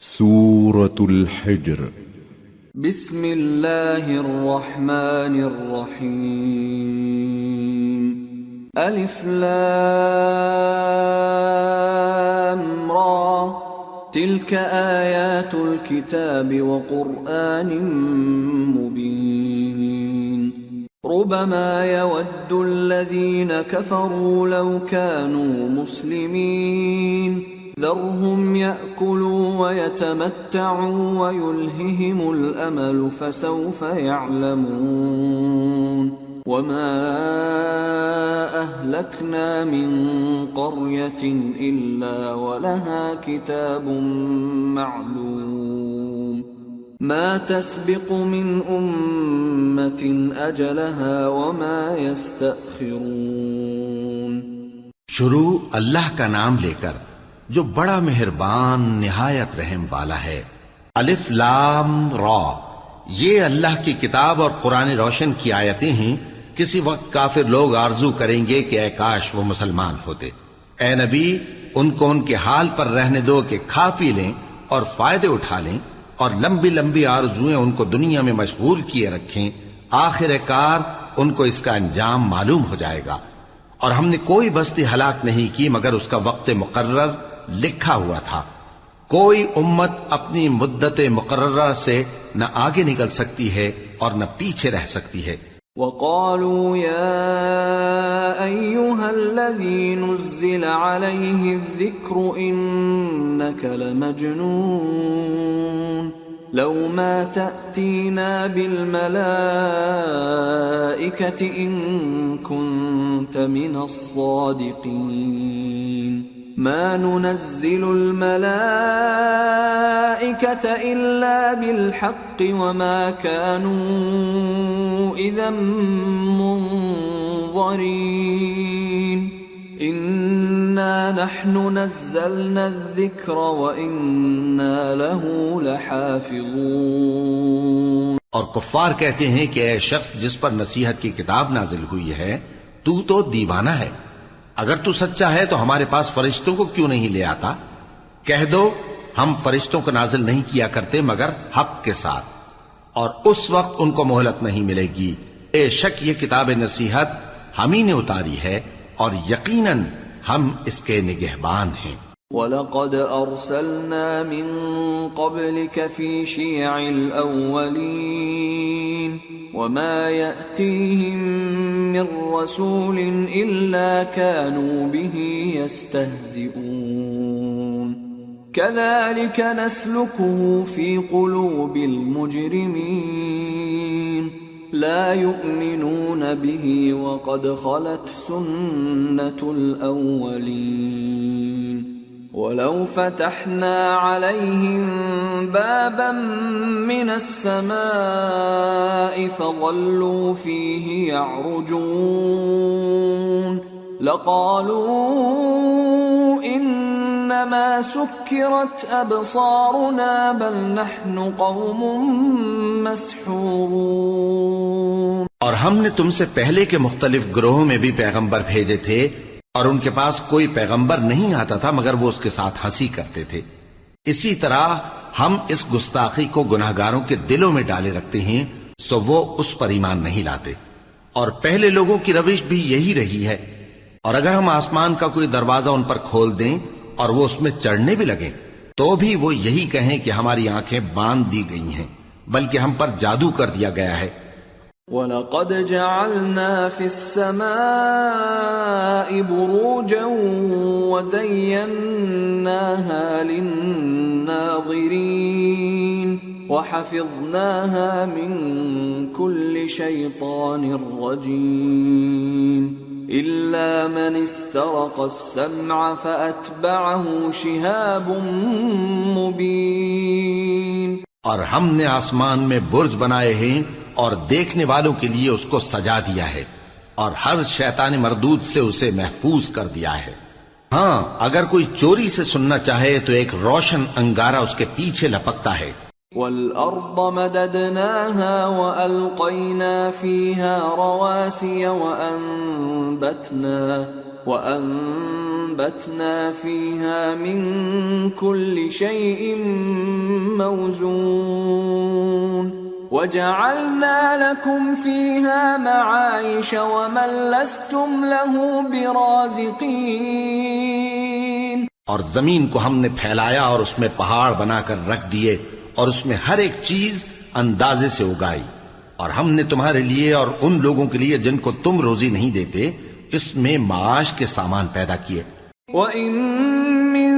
سورة الحجر بسم الله الرحمن الرحيم ألف لام را تلك آيات الكتاب وقرآن مبين ربما يود الذين كفروا لو كانوا مسلمين ذرهم يأكلوا ويتمتعوا ويلههم الأمل فسوف يعلمون وما أهلكنا من قرية إلا ولها كتاب معلوم ما تسبق من أمة أجلها وما يستأخرون. شروع اللہ کا نام لے کر جو بڑا مہربان نہایت رحم والا ہے. الف لام را، یہ اللہ کی کتاب اور قرآن روشن کی آیتیں ہیں. کسی وقت کافر لوگ آرزو کریں گے کہ اے کاش وہ مسلمان ہوتے. اے نبی، ان کو ان کے حال پر رہنے دو کہ کھا پی لیں اور فائدے اٹھا لیں، اور لمبی لمبی آرزویں ان کو دنیا میں مشغول کیے رکھیں. آخر کار ان کو اس کا انجام معلوم ہو جائے گا. اور ہم نے کوئی بستی ہلاک نہیں کی مگر اس کا وقت مقرر لکھا ہوا تھا. کوئی امت اپنی مدت مقررہ سے نہ آگے نکل سکتی ہے اور نہ پیچھے رہ سکتی ہے. وقالوا يا أيها الذي نزل عليه الذكر إنك لمجنون لو ما تأتينا بالملائكة إن كنت من الصادقين ما ننزل الملائكة إلا بالحق وما كانوا إذا منظرين إنا نحن نزلنا الذكر وإنا له لحافظون. اور کفار کہتے ہیں کہ اے شخص جس پر نصیحت کی کتاب نازل ہوئی ہے تو دیوانہ ہے. اگر تو سچا ہے تو ہمارے پاس فرشتوں کو کیوں نہیں لے آتا؟ کہہ دو ہم فرشتوں کو نازل نہیں کیا کرتے مگر حق کے ساتھ، اور اس وقت ان کو مہلت نہیں ملے گی. بے شک یہ کتاب نصیحت ہم ہی نے اتاری ہے اور یقیناً ہم اس کے نگہبان ہیں. وَلَقَدْ أَرْسَلْنَا مِن قَبْلِكَ فِي شِيَعِ الْأَوَّلِينَ وَمَا يَأْتِيهِم مِّن رَّسُولٍ إِلَّا كَانُوا بِهِ يَسْتَهْزِئُونَ كَذَلِكَ نَسْلُكُهُ فِي قُلُوبِ الْمُجْرِمِينَ لا يؤمنون به وقد خلت سنة الأولين ولو فتحنا عليهم بابا من السماء فظلوا فيه يعرجون لقالوا إنما سكرت أبصارنا بل نحن قوم مسحورون. اور ہم نے تم سے پہلے کے مختلف گروہوں میں بھی پیغمبر بھیجے تھے اور ان کے پاس کوئی پیغمبر نہیں آتا تھا مگر وہ اس کے ساتھ ہنسی کرتے تھے. اسی طرح ہم اس گستاخی کو گناہگاروں کے دلوں میں ڈالے رکھتے ہیں سو وہ اس پر ایمان نہیں لاتے. اور پہلے لوگوں کی روش بھی یہی رہی ہے. اور اگر ہم آسمان کا کوئی دروازہ ان پر کھول دیں اور وہ اس میں چڑھنے بھی لگیں تو بھی وہ یہی کہیں کہ ہماری آنکھیں باندھ دی گئی ہیں بلکہ ہم پر جادو کر دیا گیا ہے. وَلَقَدْ جَعَلْنَا فِي السَّمَاءِ بُرُوجًا وَزَيَّنَّاهَا لِلنَّاظِرِينَ وَحَفِظْنَاهَا مِن كُلِّ شَيْطَانٍ رَّجِيمٍ إِلَّا مَنِ اسْتَرَقَ السَّمْعَ فَأَتْبَعَهُ شِهَابٌ مُّبِينٌ. اور ہم نے آسمان میں برج بنائے ہیں اور دیکھنے والوں کے لیے اس کو سجا دیا ہے اور ہر شیطان مردود سے اسے محفوظ کر دیا ہے. ہاں اگر کوئی چوری سے سننا چاہے تو ایک روشن انگارہ اس کے پیچھے لپکتا ہے. وَالْأَرْضَ مَدَدْنَاهَا وَأَلْقَيْنَا فِيهَا رَوَاسِيَ وَأَنبَتْنَا فِيهَا مِن كُلِّ شَيْءٍ مَّوْزُونٍ وَجَعَلْنَا لَكُمْ فِيهَا مَعَايِشَ وَمَن لَّسْتُمْ لَهُ بِرَازِقِينَ۔ اور زمین کو ہم نے پھیلایا اور اس میں پہاڑ بنا کر رکھ دیے اور اس میں ہر ایک چیز اندازے سے اگائی، اور ہم نے تمہارے لیے اور ان لوگوں کے لیے جن کو تم روزی نہیں دیتے اس میں معاش کے سامان پیدا کیے۔ وَإِن مِّن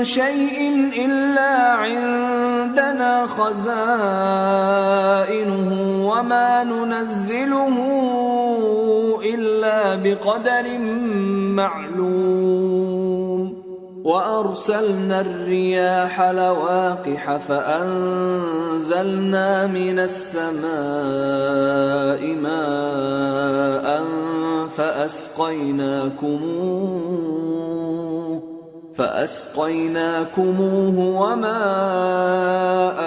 شَيْءٍ إِلَّا عِندَنَا خَزَائِنُهُ وَمَا نُنَزِّلُهُ إِلَّا بِقَدَرٍ مَّعْلُومٍ وَأَرْسَلْنَا الرِّيَاحَ لَوَاقِحَ فَأَنزَلْنَا مِنَ السَّمَاءِ مَاءً فَأَسْقَيْنَاكُمُوهُ وَمَا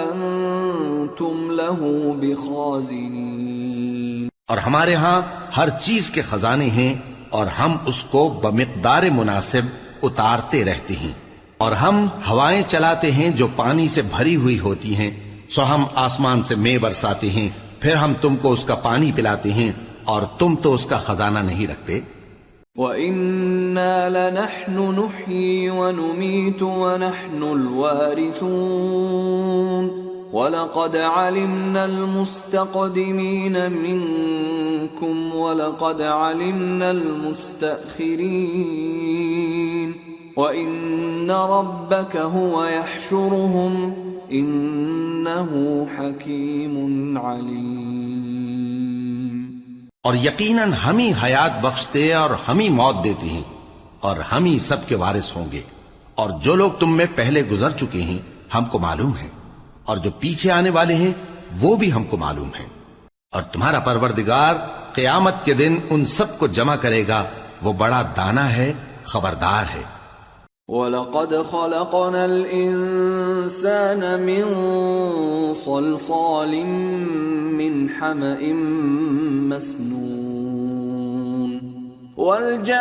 أَنتُمْ لَهُ بِخَازِنِينَ۔ اور ہمارے ہاں ہر چیز کے خزانے ہیں اور ہم اس کو بمقدار مناسب اتارتے رہتے ہیں، اور ہم ہوائیں چلاتے ہیں جو پانی سے بھری ہوئی ہوتی ہیں، سو ہم آسمان سے مے برساتے ہیں، پھر ہم تم کو اس کا پانی پلاتے ہیں اور تم تو اس کا خزانہ نہیں رکھتے۔ وَإِنَّا لَنَحْنُ نُحْيِي وَنُمِيتُ وَنَحْنُ الْوَارِثُونَ وَلَقَدْ عَلِمْنَا الْمُسْتَقْدِمِينَ مِنكُمْ وَلَقَدْ عَلِمْنَا الْمُسْتَأْخِرِينَ وَإِنَّ رَبَّكَ هُوَ يَحْشُرُهُمْ إِنَّهُ حَكِيمٌ عَلِيمٌ۔ اور یقیناً ہم ہی حیات بخشتے اور ہم ہی موت دیتے ہیں اور ہم ہی سب کے وارث ہوں گے، اور جو لوگ تم میں پہلے گزر چکے ہیں ہم کو معلوم ہے، اور جو پیچھے آنے والے ہیں وہ بھی ہم کو معلوم ہے، اور تمہارا پروردگار قیامت کے دن ان سب کو جمع کرے گا، وہ بڑا دانا ہے، خبردار ہے۔ وَلَقَدْ خَلَقْنَا الْإِنسَانَ مِنْ صَلْصَالٍ مِّنْ حَمَإٍ مَّسْنُونٍ وَالْجَانَّ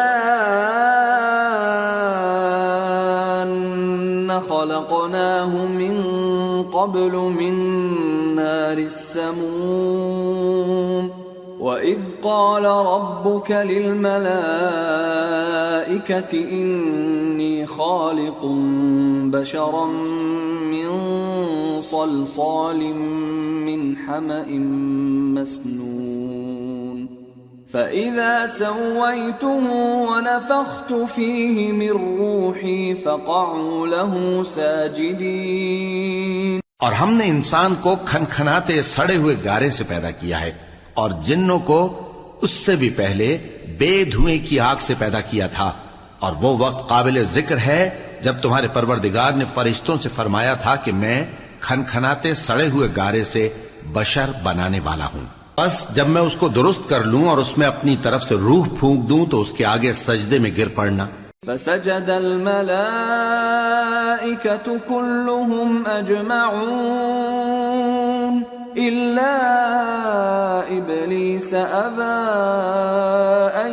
خَلَقْنَاهُ مِنْ قَبْلُ مِنْ نَارِ السَّمُومِ وَإِذْ قَالَ رَبُّكَ لِلْمَلَائِكَةِ إِنِّي خَالِقٌ بَشَرًا مِّن صَلْصَالٍ مِّنْ حَمَإٍ مَّسْنُونٍ فَإِذَا سَوَّيْتُهُ وَنَفَخْتُ فِيهِ مِن رُّوحِي فَقَعُوا لَهُ سَاجِدِينَ۔ اور ہم نے انسان کو کھنکھناتے سڑے ہوئے گارے سے پیدا کیا ہے، اور جنوں کو اس سے بھی پہلے بے دھوئیں کی آگ سے پیدا کیا تھا، اور وہ وقت قابل ذکر ہے جب تمہارے پروردگار نے فرشتوں سے فرمایا تھا کہ میں کھنکھناتے سڑے ہوئے گارے سے بشر بنانے والا ہوں، بس جب میں اس کو درست کر لوں اور اس میں اپنی طرف سے روح پھونک دوں تو اس کے آگے سجدے میں گر پڑنا۔ فسجد الملائكة كلهم أجمعون إلا إبليس أبى أن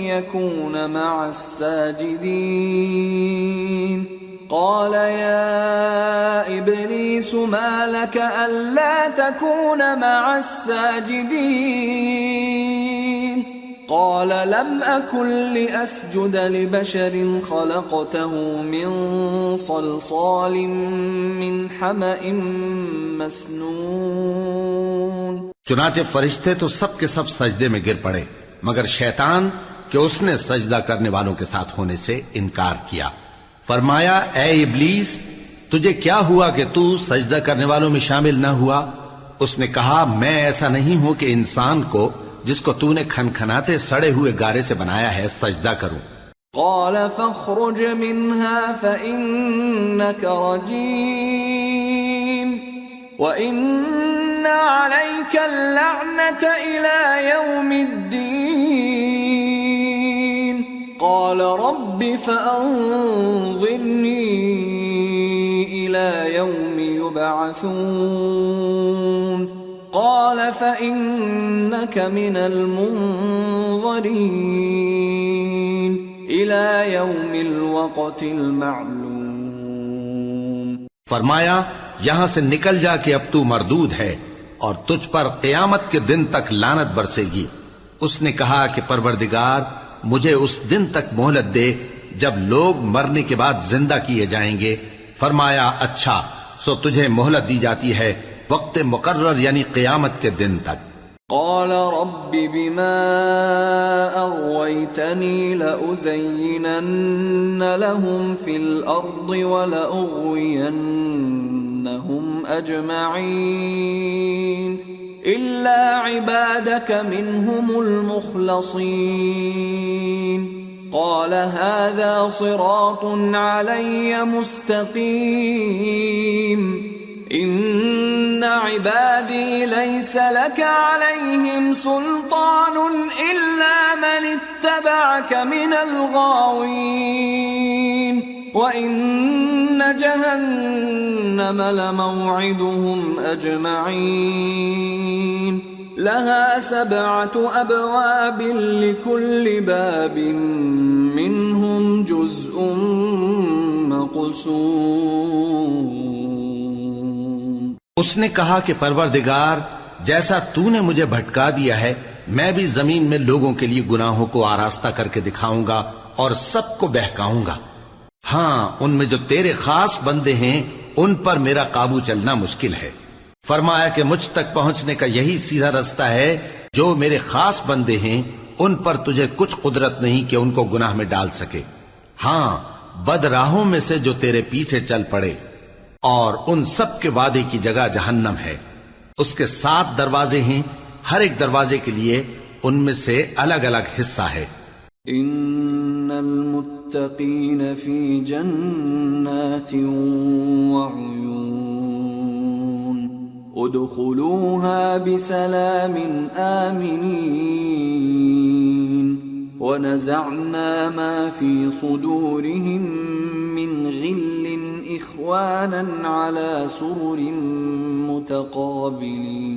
يكون مع الساجدين قال يا إبليس ما لك ألا تكون مع الساجدين قال لم أكن لأسجد لبشر خلقته من صلصال من حمأ مسنون۔ چنانچہ فرشتے تو سب کے سب سجدے میں گر پڑے مگر شیطان کہ اس نے سجدہ کرنے والوں کے ساتھ ہونے سے انکار کیا۔ فرمایا اے ابلیس تجھے کیا ہوا کہ تو سجدہ کرنے والوں میں شامل نہ ہوا؟ اس نے کہا میں ایسا نہیں ہوں کہ انسان کو جس کو تو نے کھنکھناتے سڑے ہوئے گارے سے بنایا ہے سجدہ کروں۔ قال فاخرج منها فإنك رجيم وإن عليك اللعنة إلى يوم الدين قال رب فأنظرني إلى يوم يوم يبعثون قال فإنك من المنظرين إلى يوم الوقت المعلوم. فرمایا یہاں سے نکل جا کہ اب تو مردود ہے اور تجھ پر قیامت کے دن تک لعنت برسے گی. اس نے کہا کہ پروردگار مجھے اس دن تک مہلت دے جب لوگ مرنے کے بعد زندہ کیے جائیں گے. فرمایا اچھا، سو تجھے مہلت دی جاتی ہے وقت مقرر یعنی قیامت کے دن تک. قال رب بما أغويتني لأزينن لهم في الأرض ولأغوينهم أجمعين إلا عبادك منهم المخلصين. قال هذا صراط علي مستقيم إن عبادي ليس لك عليهم سلطان إلا من اتبعك من الغاوين وإن جهنم لموعدهم أجمعين لها 7 أبواب لكل باب منهم جزء مقسوم. اس نے کہا کہ پروردگار جیسا تو نے مجھے بھٹکا دیا ہے میں بھی زمین میں لوگوں کے لیے گناہوں کو آراستہ کر کے دکھاؤں گا اور سب کو بہکاؤں گا. ہاں ان میں جو تیرے خاص بندے ہیں ان پر میرا قابو چلنا مشکل ہے. فرمایا کہ مجھ تک پہنچنے کا یہی سیدھا رستہ ہے. جو میرے خاص بندے ہیں ان پر تجھے کچھ قدرت نہیں کہ ان کو گناہ میں ڈال سکے. ہاں بد راہوں میں سے جو تیرے پیچھے چل پڑے، اور ان سب کے وعدے کی جگہ جہنم ہے. اس کے 7 دروازے ہیں، ہر ایک دروازے کے لیے ان میں سے الگ الگ حصہ ہے. ان المتقین فی جنات وعیون ادخلوها بسلام آمنین ونزعنا ما في صدورهم من غل إخوانا على سرر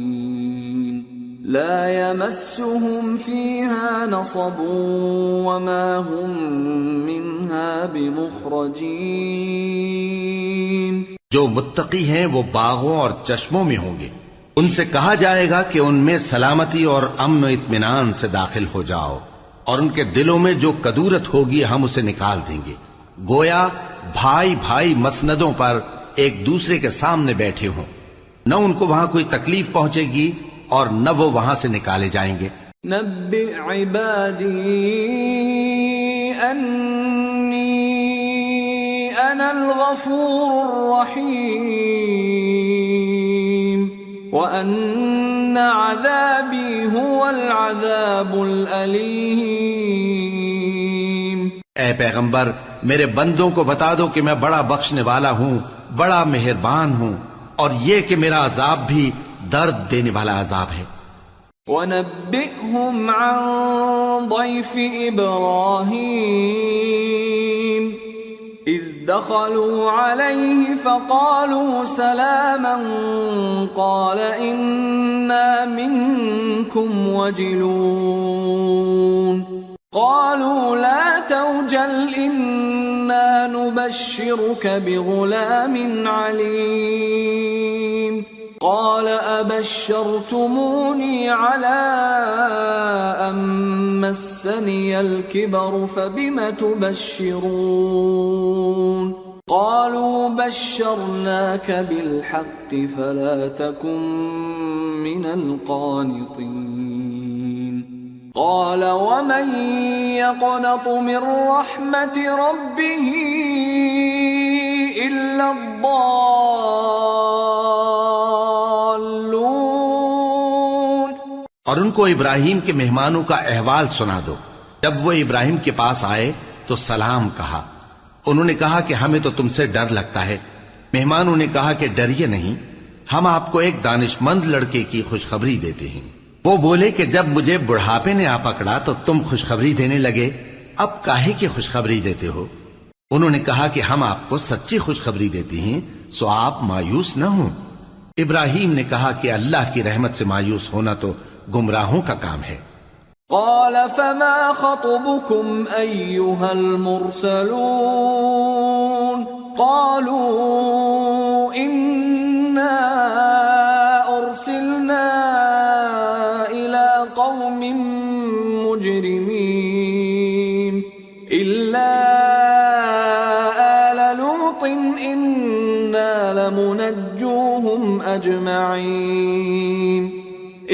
متقابلين لا يمسهم فيها نصب وما هم منها بمخرجين. جو متقی ہیں وہ باغوں اور چشموں میں ہوں گے. ان سے کہا جائے گا کہ ان میں سلامتی اور امن و اطمینان سے داخل ہو جاؤ، اور ان کے دلوں میں جو کدورت ہوگی ہم اسے نکال دیں گے. گویا بھائی بھائی مسندوں پر ایک دوسرے کے سامنے بیٹھے ہوں. نہ ان کو وہاں کوئی تکلیف پہنچے گی اور نہ وہ وہاں سے نکالے جائیں گے. نبئ عبادی انی انا الغفور الرحیم وان عذابی هو العذاب الالیم. اے پیغمبر میرے بندوں کو بتا دو کہ میں بڑا بخشنے والا ہوں، بڑا مہربان ہوں، اور یہ کہ میرا عذاب بھی درد دینے والا عذاب ہے. وَنَبِّئْهُمْ عَنْ ضَيْفِ إِبْرَاهِيمَ إِذْ دَخَلُوا عَلَيْهِ فَقَالُوا سَلَامًا قَالَ إِنَّا مِنْكُمْ وَجِلُونَ قالوا لا توجل إنا نبشرك بغلام عليم قال أبشرتموني على أن مسني الكبر فبم تبشرون قالوا بشرناك بالحق فلا تكن من القانطين قال ومن يقنط من رحمة ربه إلا الضالون. اور ان کو ابراہیم کے مہمانوں کا احوال سنا دو. جب وہ ابراہیم کے پاس آئے تو سلام کہا. انہوں نے کہا کہ ہمیں تو تم سے ڈر لگتا ہے. مہمانوں نے کہا کہ ڈریے نہیں، ہم آپ کو ایک دانشمند لڑکے کی خوشخبری دیتے ہیں. وہ بولے کہ جب مجھے بڑھاپے نے آ پکڑا تو تم خوشخبری دینے لگے، اب کاہے کی خوشخبری دیتے ہو؟ انہوں نے کہا کہ ہم آپ کو سچی خوشخبری دیتے ہیں، سو آپ مایوس نہ ہوں۔ ابراہیم نے کہا کہ اللہ کی رحمت سے مایوس ہونا تو گمراہوں کا کام ہے۔ قال فما خطبكم أيها المرسلون قالوا إنا أرسلنا إلى قوم مجرمين إلا آل لوط إنا لمنجوهم أجمعين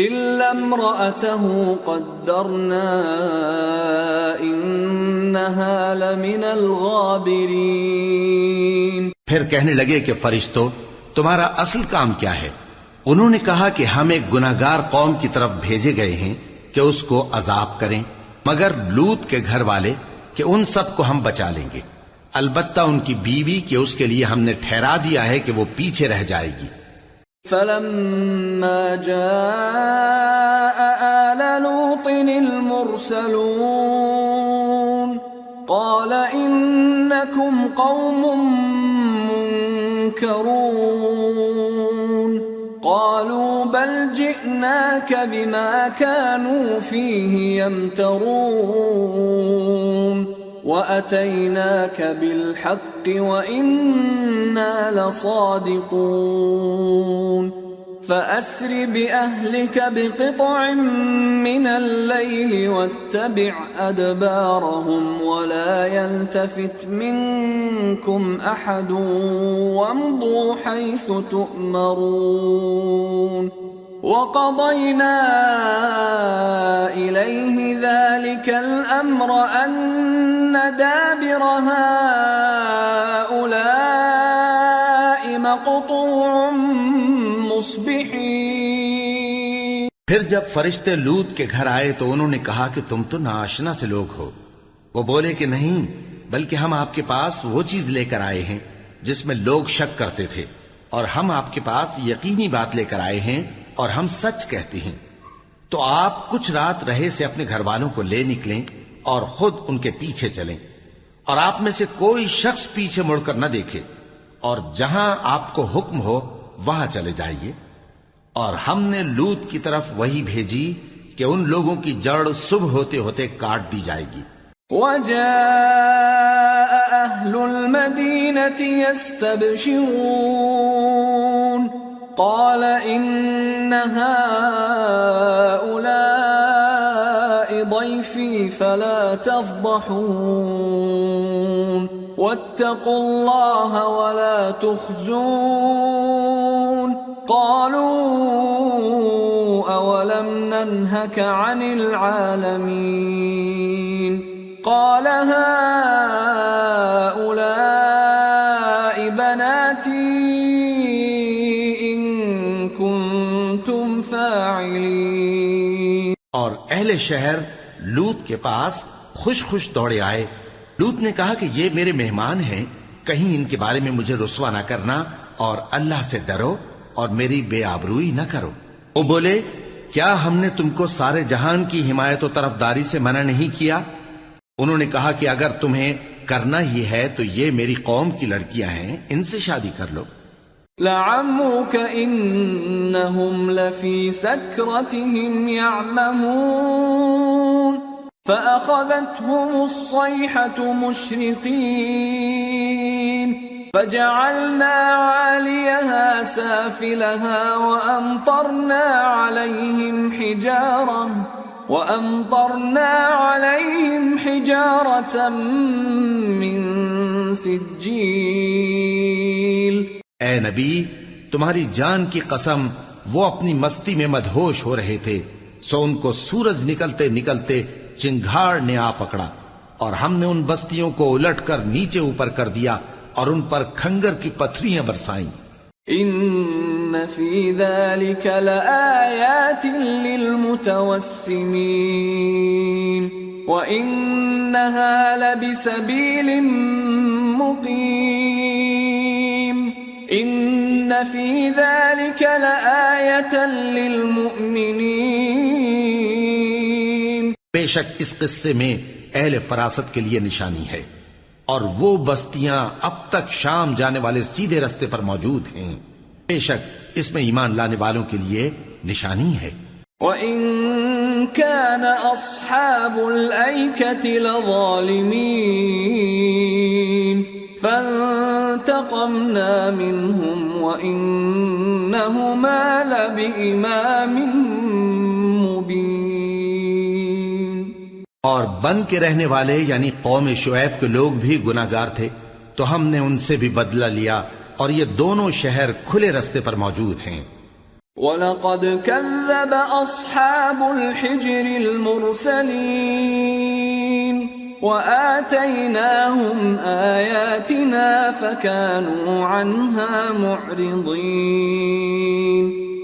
إلا امرأته قدرنا إنها لمن الغابرين۔ پھر کہنے لگے کہ فرشتوں تمہارا اصل کام کیا ہے؟ انہوں نے کہا کہ ہم ایک گناہگار قوم کی طرف بھیجے گئے ہیں کہ اس کو عذاب کریں، مگر لوط کے گھر والے کہ ان سب کو ہم بچا لیں گے، البتہ ان کی بیوی کہ اس کے لیے ہم نے ٹھہرا دیا ہے کہ وہ پیچھے رہ جائے گی۔ فلما جاء آل لوط المرسلون قال إنكم قوم منكرون قالوا بل جئناك بما كانوا فيه يمترون وَأَتَيْنَاكَ بِالْحَقِّ وَإِنَّا لَصَادِقُونَ فَأَسْرِ بِأَهْلِكَ بِقِطْعٍ مِّنَ اللَّيْلِ وَاتَّبِعْ أَدْبَارَهُمْ وَلَا يَلْتَفِتْ مِنكُمْ أَحَدٌ وَامْضُوا حَيْثُ تُؤْمَرُونَ وَقَضَيْنَا إِلَيْهِ ذَلِكَ الْأَمْرَ أَنَّ دَابِرَ هَؤُلَاءِ مَقْطُوعٌ مُصْبِحِينَ۔ پھر جب فرشتے لوط کے گھر آئے تو انہوں نے کہا کہ تم تو ناآشنا سے لوگ ہو۔ وہ بولے کہ نہیں، بلکہ ہم آپ کے پاس وہ چیز لے کر آئے ہیں جس میں لوگ شک کرتے تھے، اور ہم آپ کے پاس یقینی بات لے کر آئے ہیں اور ہم سچ کہتے ہیں۔ تو آپ کچھ رات رہے سے اپنے گھر والوں کو لے نکلیں اور خود ان کے پیچھے چلیں، اور آپ میں سے کوئی شخص پیچھے مڑ کر نہ دیکھے، اور جہاں آپ کو حکم ہو وہاں چلے جائیے۔ اور ہم نے لوط کی طرف وہی بھیجی کہ ان لوگوں کی جڑ صبح ہوتے ہوتے کاٹ دی جائے گی۔ وَجَاءَ أَهْلُ الْمَدِينَةِ يَسْتَبْشِرُونَ قال إن هؤلاء ضيفي فلا تفضحون واتقوا الله ولا تخزون قالوا أولم ننهك عن العالمين قال هؤلاء بناتي اور اہل شہر لوط کے پاس خوش خوش دوڑے آئے۔ لوط نے کہا کہ یہ میرے مہمان ہیں، کہیں ان کے بارے میں مجھے رسوا نہ کرنا، اور اللہ سے ڈرو اور میری بے آبروئی نہ کرو۔ وہ بولے کیا ہم نے تم کو سارے جہان کی حمایت و طرفداری سے منع نہیں کیا؟ انہوں نے کہا کہ اگر تمہیں کرنا ہی ہے تو یہ میری قوم کی لڑکیاں ہیں، ان سے شادی کر لو۔ لعمرك إنهم لفي سكرتهم يعمهون فأخذتهم الصيحة مشرقين فجعلنا عاليها سافلها وأمطرنا عليهم حجارة من سجيل۔ اے نبی، تمہاری جان کی قسم، وہ اپنی مستی میں مدہوش ہو رہے تھے، سو ان کو سورج نکلتے نکلتے چنگھاڑ نے آ پکڑا، اور ہم نے ان بستیوں کو الٹ کر نیچے اوپر کر دیا اور ان پر کھنگر کی پتھریاں برسائیں۔ ان فی ذلک لآیات للمتوسمین وانہا لبسبیل مقیم ان فی ذلک لآیۃ للمؤمنین۔ بے شک اس قصے میں اہل فراست کے لیے نشانی ہے، اور وہ بستیاں اب تک شام جانے والے سیدھے رستے پر موجود ہیں. بے شک اس میں ایمان لانے والوں کے لیے نشانی ہے. وَإِن كَانَ أَصْحَابُ الْأَيْكَةِ لَظَالِمِينَ فَانْتَقَمْنَا مِنْهُمْ وَإِنَّهُمَا لَبِإِمَامٍ مُبِينٍ. اور بن کے رہنے والے یعنی قوم شعیب کے لوگ بھی گناہگار تھے تو ہم نے ان سے بھی بدلہ لیا اور یہ دونوں شہر کھلے رستے پر موجود ہیں. وَلَقَدْ كَذَّبَ أَصْحَابُ الْحِجْرِ الْمُرْسَلِينَ وَآتَيْنَاهُمْ آيَاتِنَا فَكَانُوا عَنْهَا مُعْرِضِينَ.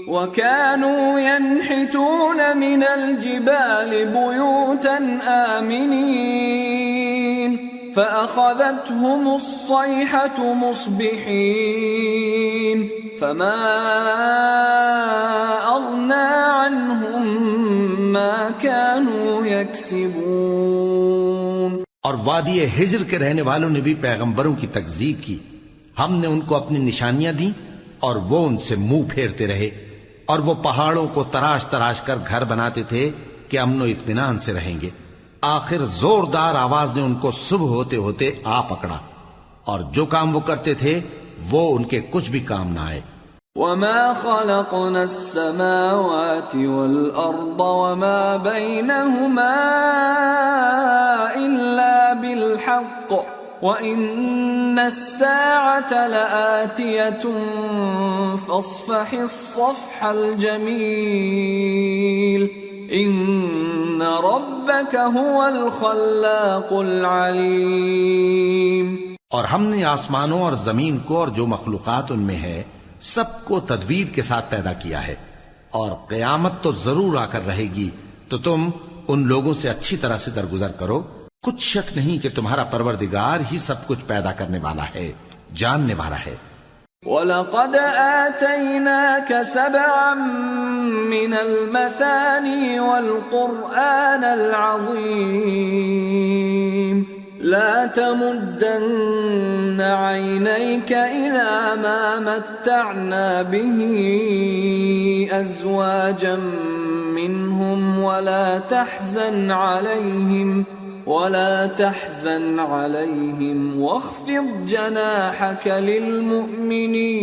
وَكَانُوا يَنْحِتُونَ مِنَ الْجِبَالِ بُيُوتًا آمِنِينَ فَأَخَذَتْهُمُ الصَّيْحَةُ مُصْبِحِينَ فَمَا أَغْنَى عَنْهُمْ مَا كَانُوا يَكْسِبُونَ. اور وادی ہجر کے رہنے والوں نے بھی پیغمبروں کی تکذیب کی. ہم نے ان کو اپنی نشانیاں دیں اور وہ ان سے منہ پھیرتے رہے، اور وہ پہاڑوں کو تراش تراش کر گھر بناتے تھے کہ امن و اطمینان سے رہیں گے. آخر زوردار آواز نے ان کو صبح ہوتے ہوتے آ پکڑا، اور جو کام وہ کرتے تھے وہ ان کے کچھ بھی کام نہ آئے. وَمَا خَلَقْنَا السَّمَاوَاتِ وَالْأَرْضَ وَمَا بَيْنَهُمَا إِلَّا بِالْحَقِّ وَإِنَّ السَّاعَةَ لَآتِيَةٌ فَاصْفَحِ الصَّفْحَ الْجَمِيلَ إِنَّ رَبَّكَ هُوَ الْخَلَّاقُ الْعَلِيمُ. اور ہم نے آسمانوں اور زمین کو اور جو مخلوقات ان میں ہے سب کو تدبیر کے ساتھ پیدا کیا ہے، اور قیامت تو ضرور آ کر رہے گی تو تم ان لوگوں سے اچھی طرح سے درگزر کرو. کچھ شک نہیں کہ تمہارا پروردگار ہی سب کچھ پیدا کرنے والا ہے، جاننے والا ہے. وَلَقَدْ آتَيْنَاكَ سَبْعًا مِّنَ الْمَثَانِي وَالْقُرْآنَ الْعَظِيمَ لَا تَمُدَّنَّ عَيْنَيْكَ إِلَىٰ مَا مَتَّعْنَا بِهِ أَزْوَاجًا مِّنْهُمْ وَلَا تَحْزَنْ عَلَيْهِمْ وَاخْفِضْ جَنَاحَكَ لِلْمُؤْمِنِينَ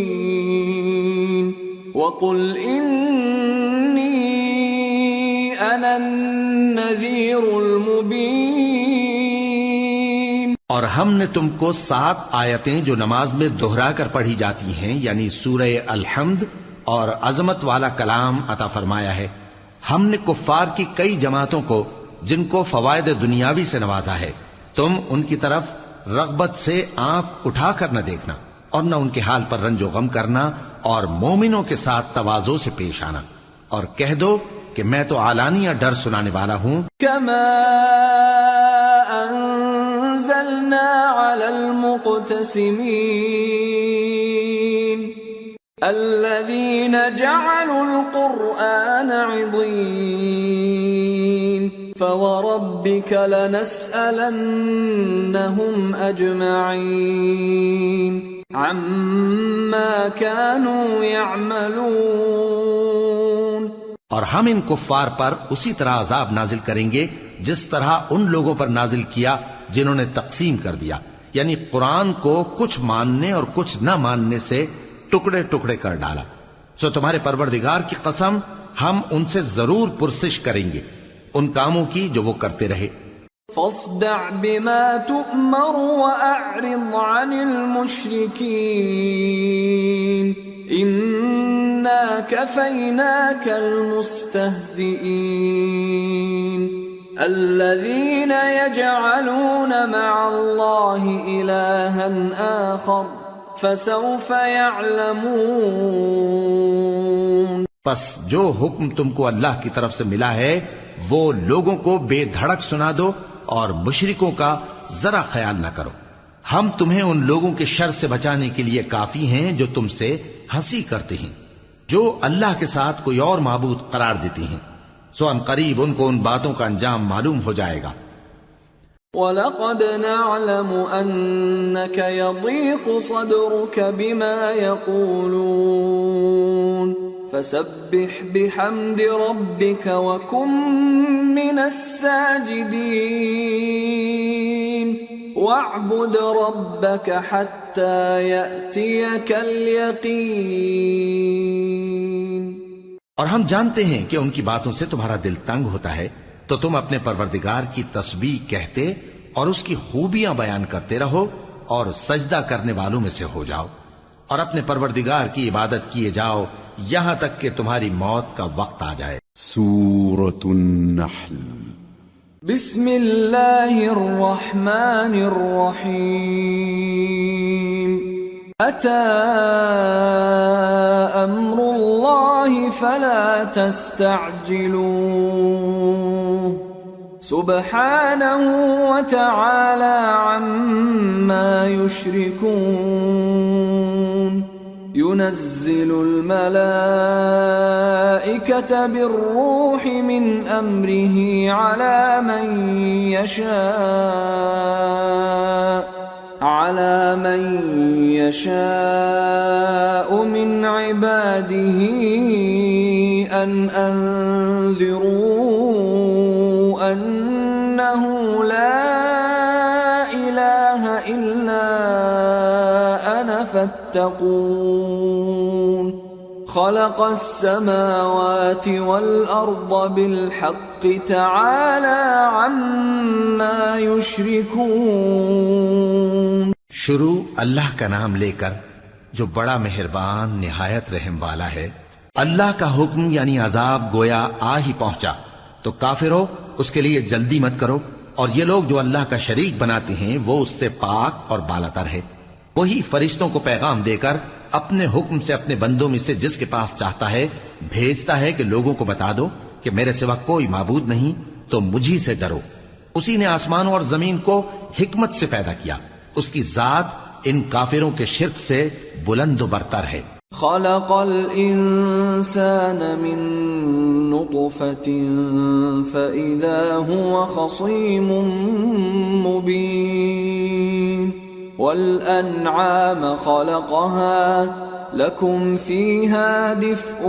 وَقُلْ إِنِّي أَنَا النَّذِيرُ الْمُبِينُ. اور ہم نے تم کو 7 آیتیں جو نماز میں دہرا کر پڑھی جاتی ہیں یعنی سورہ الحمد اور عظمت والا کلام عطا فرمایا ہے. ہم نے کفار کی کئی جماعتوں کو جن کو فوائد دنیاوی سے نوازا ہے تم ان کی طرف رغبت سے آنکھ اٹھا کر نہ دیکھنا اور نہ ان کے حال پر رنج و غم کرنا اور مومنوں کے ساتھ تواضع سے پیش آنا، اور کہہ دو کہ میں تو اعلانیہ ڈر سنانے والا ہوں. كما أنزلنا على المقتسمين الذين جعلوا القرآن عضين فوربك لنسألنهم أجمعين عما كانوا يعملون. اور ہم ان کفار پر اسی طرح عذاب نازل کریں گے جس طرح ان لوگوں پر نازل کیا جنہوں نے تقسیم کر دیا، یعنی قرآن کو کچھ ماننے اور کچھ نہ ماننے سے ٹکڑے ٹکڑے کر ڈالا. سو تمہارے پروردگار کی قسم ہم ان سے ضرور پرسش کریں گے ان کاموں کی جو وہ کرتے رہے. فاصدع بما تؤمر وأعرض عن المشركين إنا كفيناك المستهزئين الذين يجعلون مع الله إلها آخر فسوف يعلمون. پس جو حکم تم کو اللہ کی طرف سے ملا ہے وہ لوگوں کو بے دھڑک سنا دو اور مشرکوں کا ذرا خیال نہ کرو. ہم تمہیں ان لوگوں کے شر سے بچانے کے لیے کافی ہیں جو تم سے ہنسی کرتے ہیں، جو اللہ کے ساتھ کوئی اور معبود قرار دیتے ہیں. سو ان قریب ان کو ان باتوں کا انجام معلوم ہو جائے گا. وَلَقَدْ نَعْلَمُ أَنَّكَ يَضِيقُ صَدْرُكَ بِمَا يَقُولُونَ فَسَبِّحْ بِحَمْدِ رَبِّكَ وَكُن مِّنَ السَّاجِدِينَ وَاعْبُدْ رَبَّكَ حَتَّى يَأْتِيَكَ الْيَقِينُ۔ اور ہم جانتے ہیں کہ ان کی باتوں سے تمہارا دل تنگ ہوتا ہے، تو تم اپنے پروردگار کی تسبیح کہتے اور اس کی خوبیاں بیان کرتے رہو اور سجدہ کرنے والوں میں سے ہو جاؤ، اور اپنے پروردگار کی عبادت کیے جاؤ یہاں تک کہ تمہاری موت کا وقت آ جائے۔ سورة النحل۔ بسم اللہ الرحمن الرحیم۔ أتى أمر الله فلا تستعجلوه سبحانه وتعالى عما يشركون ينزل الملائكة بالروح من أمره على من يشاء من عباده أن أنذروا أنه لا إله إلا أنا فاتقون خلق السماوات والأرض بالحق تعالى عما يشركون۔ شروع اللہ کا نام لے کر جو بڑا مہربان نہایت رحم والا ہے۔ اللہ کا حکم یعنی عذاب گویا آ ہی پہنچا تو کافرو اس کے لیے جلدی مت کرو، اور یہ لوگ جو اللہ کا شریک بناتے ہیں وہ اس سے پاک اور بالاتر ہے۔ وہی فرشتوں کو پیغام دے کر اپنے حکم سے اپنے بندوں میں سے جس کے پاس چاہتا ہے بھیجتا ہے کہ لوگوں کو بتا دو کہ میرے سوا کوئی معبود نہیں، تو مجھی سے ڈرو۔ اسی نے آسمانوں اور زمین کو حکمت سے پیدا کیا، اس کی ذات ان کافروں کے شرک سے بلند و برتر ہے۔ خلق الانسان من نطفة فإذا هو خصيم مبين والأنعام خلقها لكم فيها دفء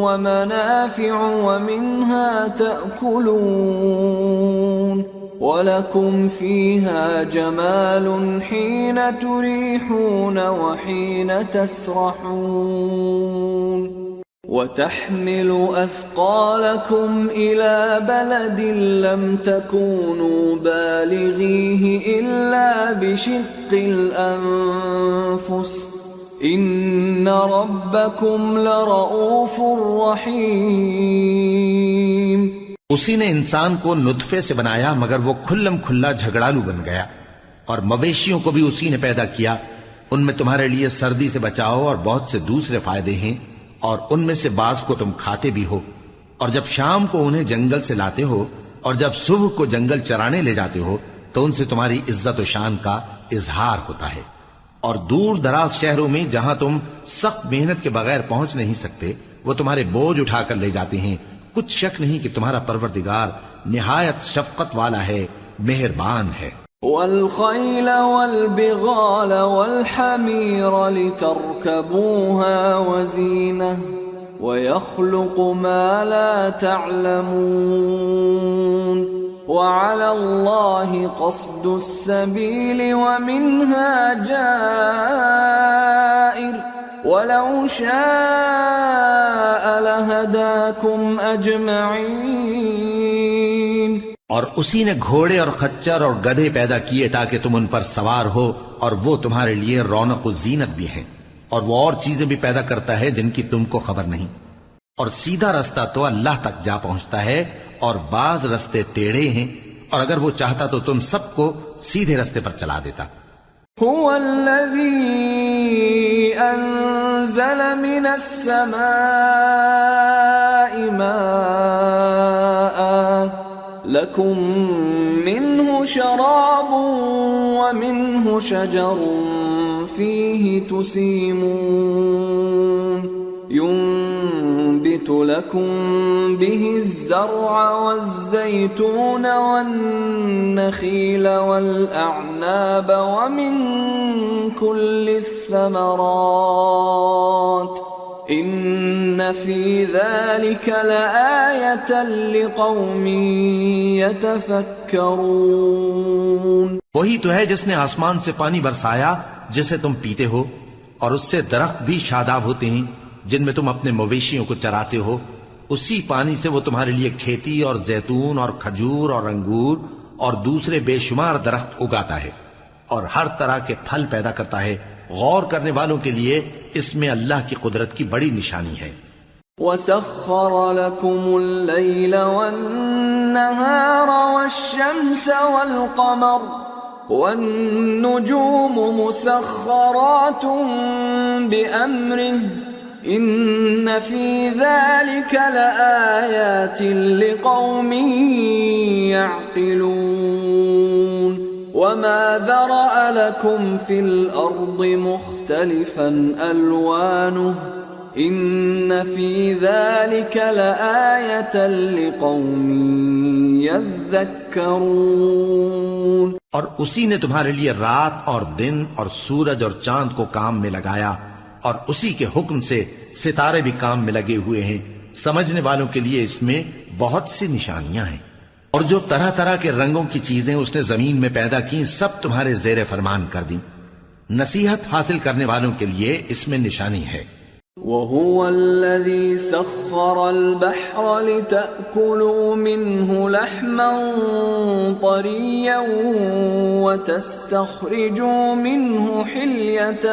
ومنافع ومنها تأكلون وَلَكُمْ فِيهَا جَمَالٌ حِينَ تُرِيحُونَ وَحِينَ تَسْرَحُونَ وَتَحْمِلُ أَثْقَالَكُمْ إِلَى بَلَدٍ لَمْ تَكُونُوا بَالِغِيهِ إِلَّا بِشِقِّ الْأَنفُسِ إِنَّ رَبَّكُمْ لَرَؤُوفٌ رَحِيمٌ۔ اسی نے انسان کو نطفے سے بنایا مگر وہ کھلم کھلا جھگڑالو بن گیا، اور مویشیوں کو بھی اسی نے پیدا کیا، ان میں تمہارے لیے سردی سے بچاؤ اور بہت سے دوسرے فائدے ہیں، اور ان میں سے بعض کو تم کھاتے بھی ہو، اور جب شام کو انہیں جنگل سے لاتے ہو اور جب صبح کو جنگل چرانے لے جاتے ہو تو ان سے تمہاری عزت و شان کا اظہار ہوتا ہے۔ اور دور دراز شہروں میں جہاں تم سخت محنت کے بغیر پہنچ نہیں سکتے وہ تمہارے بوجھ اٹھا کر لے جاتے ہیں، کچھ شک نہیں کہ تمہارا پروردگار نہایت شفقت والا ہے، مہربان ہے۔ والخيل والبغال والحمير لتركبوها وزينة ويخلق ما لا تعلمون وعلى الله قصد السبيل ومنها جائر وَلَوْ شَاءَ لَهَدَاكُمْ أَجْمَعِينَ۔ اور اسی نے گھوڑے اور خچر اور گدھے پیدا کیے تاکہ تم ان پر سوار ہو، اور وہ تمہارے لیے رونق و زینت بھی ہیں، اور وہ اور چیزیں بھی پیدا کرتا ہے جن کی تم کو خبر نہیں، اور سیدھا رستہ تو اللہ تک جا پہنچتا ہے اور بعض رستے ٹیڑھے ہیں، اور اگر وہ چاہتا تو تم سب کو سیدھے رستے پر چلا دیتا۔ هو الذي أنزل من السماء ماء لكم منه شراب ومنه شجر فيه تسيمون ينبت ينبت لكم به الزرع والزيتون والنخيل والأعناب ومن كل الثمرات إن في ذلك لآية لقوم يتفكرون. وہی تو ہے جس نے آسمان سے پانی برسایا جسے تم پیتے ہو، اور اس سے درخت بھی شاداب ہوتے ہیں جن میں تم اپنے مویشیوں کو چراتے ہو. اسی پانی سے وہ تمہارے لیے کھیتی اور زیتون اور کھجور اور انگور اور دوسرے بے شمار درخت اگاتا ہے اور ہر طرح کے پھل پیدا کرتا ہے. غور کرنے والوں کے لیے اس میں اللہ کی قدرت کی بڑی نشانی ہے. وَسَخَّرَ لَكُمُ اللَّيْلَ وَالنَّهَارَ وَالشَّمْسَ وَالْقَمَرَ وَالنُّجُومُ مُسَخَّرَاتٌ بِأَمْرِهِ إِنَّ فِي ذَلِكَ لَآيَاتٍ لِقَوْمٍ يَعْقِلُونَ. وَمَا ذَرَأَ لَكُمْ فِي الْأَرْضِ مُخْتَلِفًا أَلْوَانُهُ إِنَّ فِي ذَلِكَ لَآيَةً لِقَوْمٍ يَذَّكَّرُونَ. اور اسی نے تمہارے لیے رات اور دن اور سورج اور چاند کو کام میں لگایا، اور اسی کے حکم سے ستارے بھی کام میں لگے ہوئے ہیں. سمجھنے والوں کے لیے اس میں بہت سی نشانیاں ہیں. اور جو طرح طرح کے رنگوں کی چیزیں اس نے زمین میں پیدا کی سب تمہارے زیر فرمان کر دیں. نصیحت حاصل کرنے والوں کے لیے اس میں نشانی ہے. وَهُوَ الَّذِي سَخَّرَ الْبَحْرَ لِتَأْكُلُوا مِنْهُ لَحْمًا طَرِيًّا وَتَسْتَخْرِجُوا مِنْهُ حِلْيَةً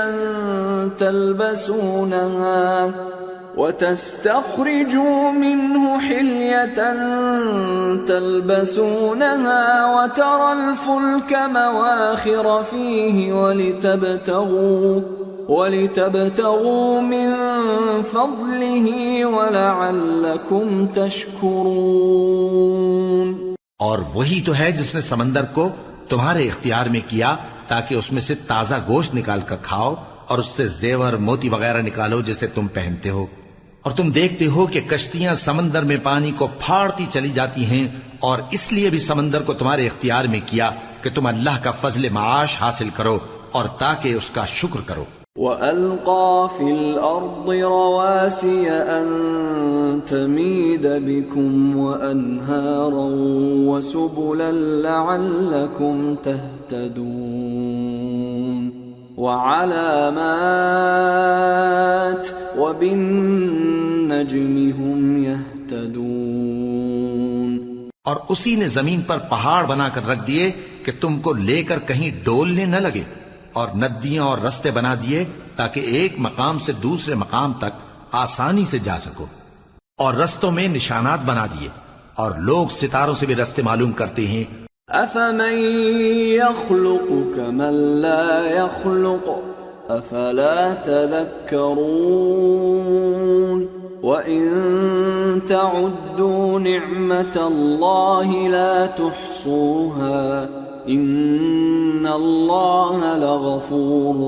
تلبسونها وترى الفلك مواخر فيه ولتبتغوا من فضله ولعلكم تشكرون. اور وہی تو ہے جس نے سمندر کو تمہارے اختیار میں کیا تاکہ اس میں سے تازہ گوشت نکال کر کھاؤ اور اس سے زیور موتی وغیرہ نکالو جسے تم پہنتے ہو. اور تم دیکھتے ہو کہ کشتیاں سمندر میں پانی کو پھاڑتی چلی جاتی ہیں، اور اس لیے بھی سمندر کو تمہارے اختیار میں کیا کہ تم اللہ کا فضل معاش حاصل کرو اور تاکہ اس کا شکر کرو. وَأَلْقَى فِي الْأَرْضِ رَوَاسِيَ أَن تَمِيدَ بِكُمْ وَأَنْهَارًا وَسُبُلًا لَعَلَّكُمْ تَهْتَدُونَ. وَعَلَامَاتٍ وَبِالنَّجْمِ هُمْ يَهْتَدُونَ. اور اسی نے زمین پر پہاڑ بنا کر رکھ دیے کہ تم کو لے کر کہیں ڈولنے نہ لگے، اور ندیاں اور رستے بنا دیے تاکہ ایک مقام سے دوسرے مقام تک آسانی سے جا سکو، اور رستوں میں نشانات بنا دیے، اور لوگ ستاروں سے بھی رستے معلوم کرتے ہیں. أَفَمَن يَخْلُقُ كَمَن لَّا يَخْلُقُ أَفَلَا تَذَكَّرُونَ. وَإِن تَعُدُّوا نِعْمَةَ اللَّهِ لَا تُحْصُوهَا إِنَّ اللَّهَ لَغَفُورٌ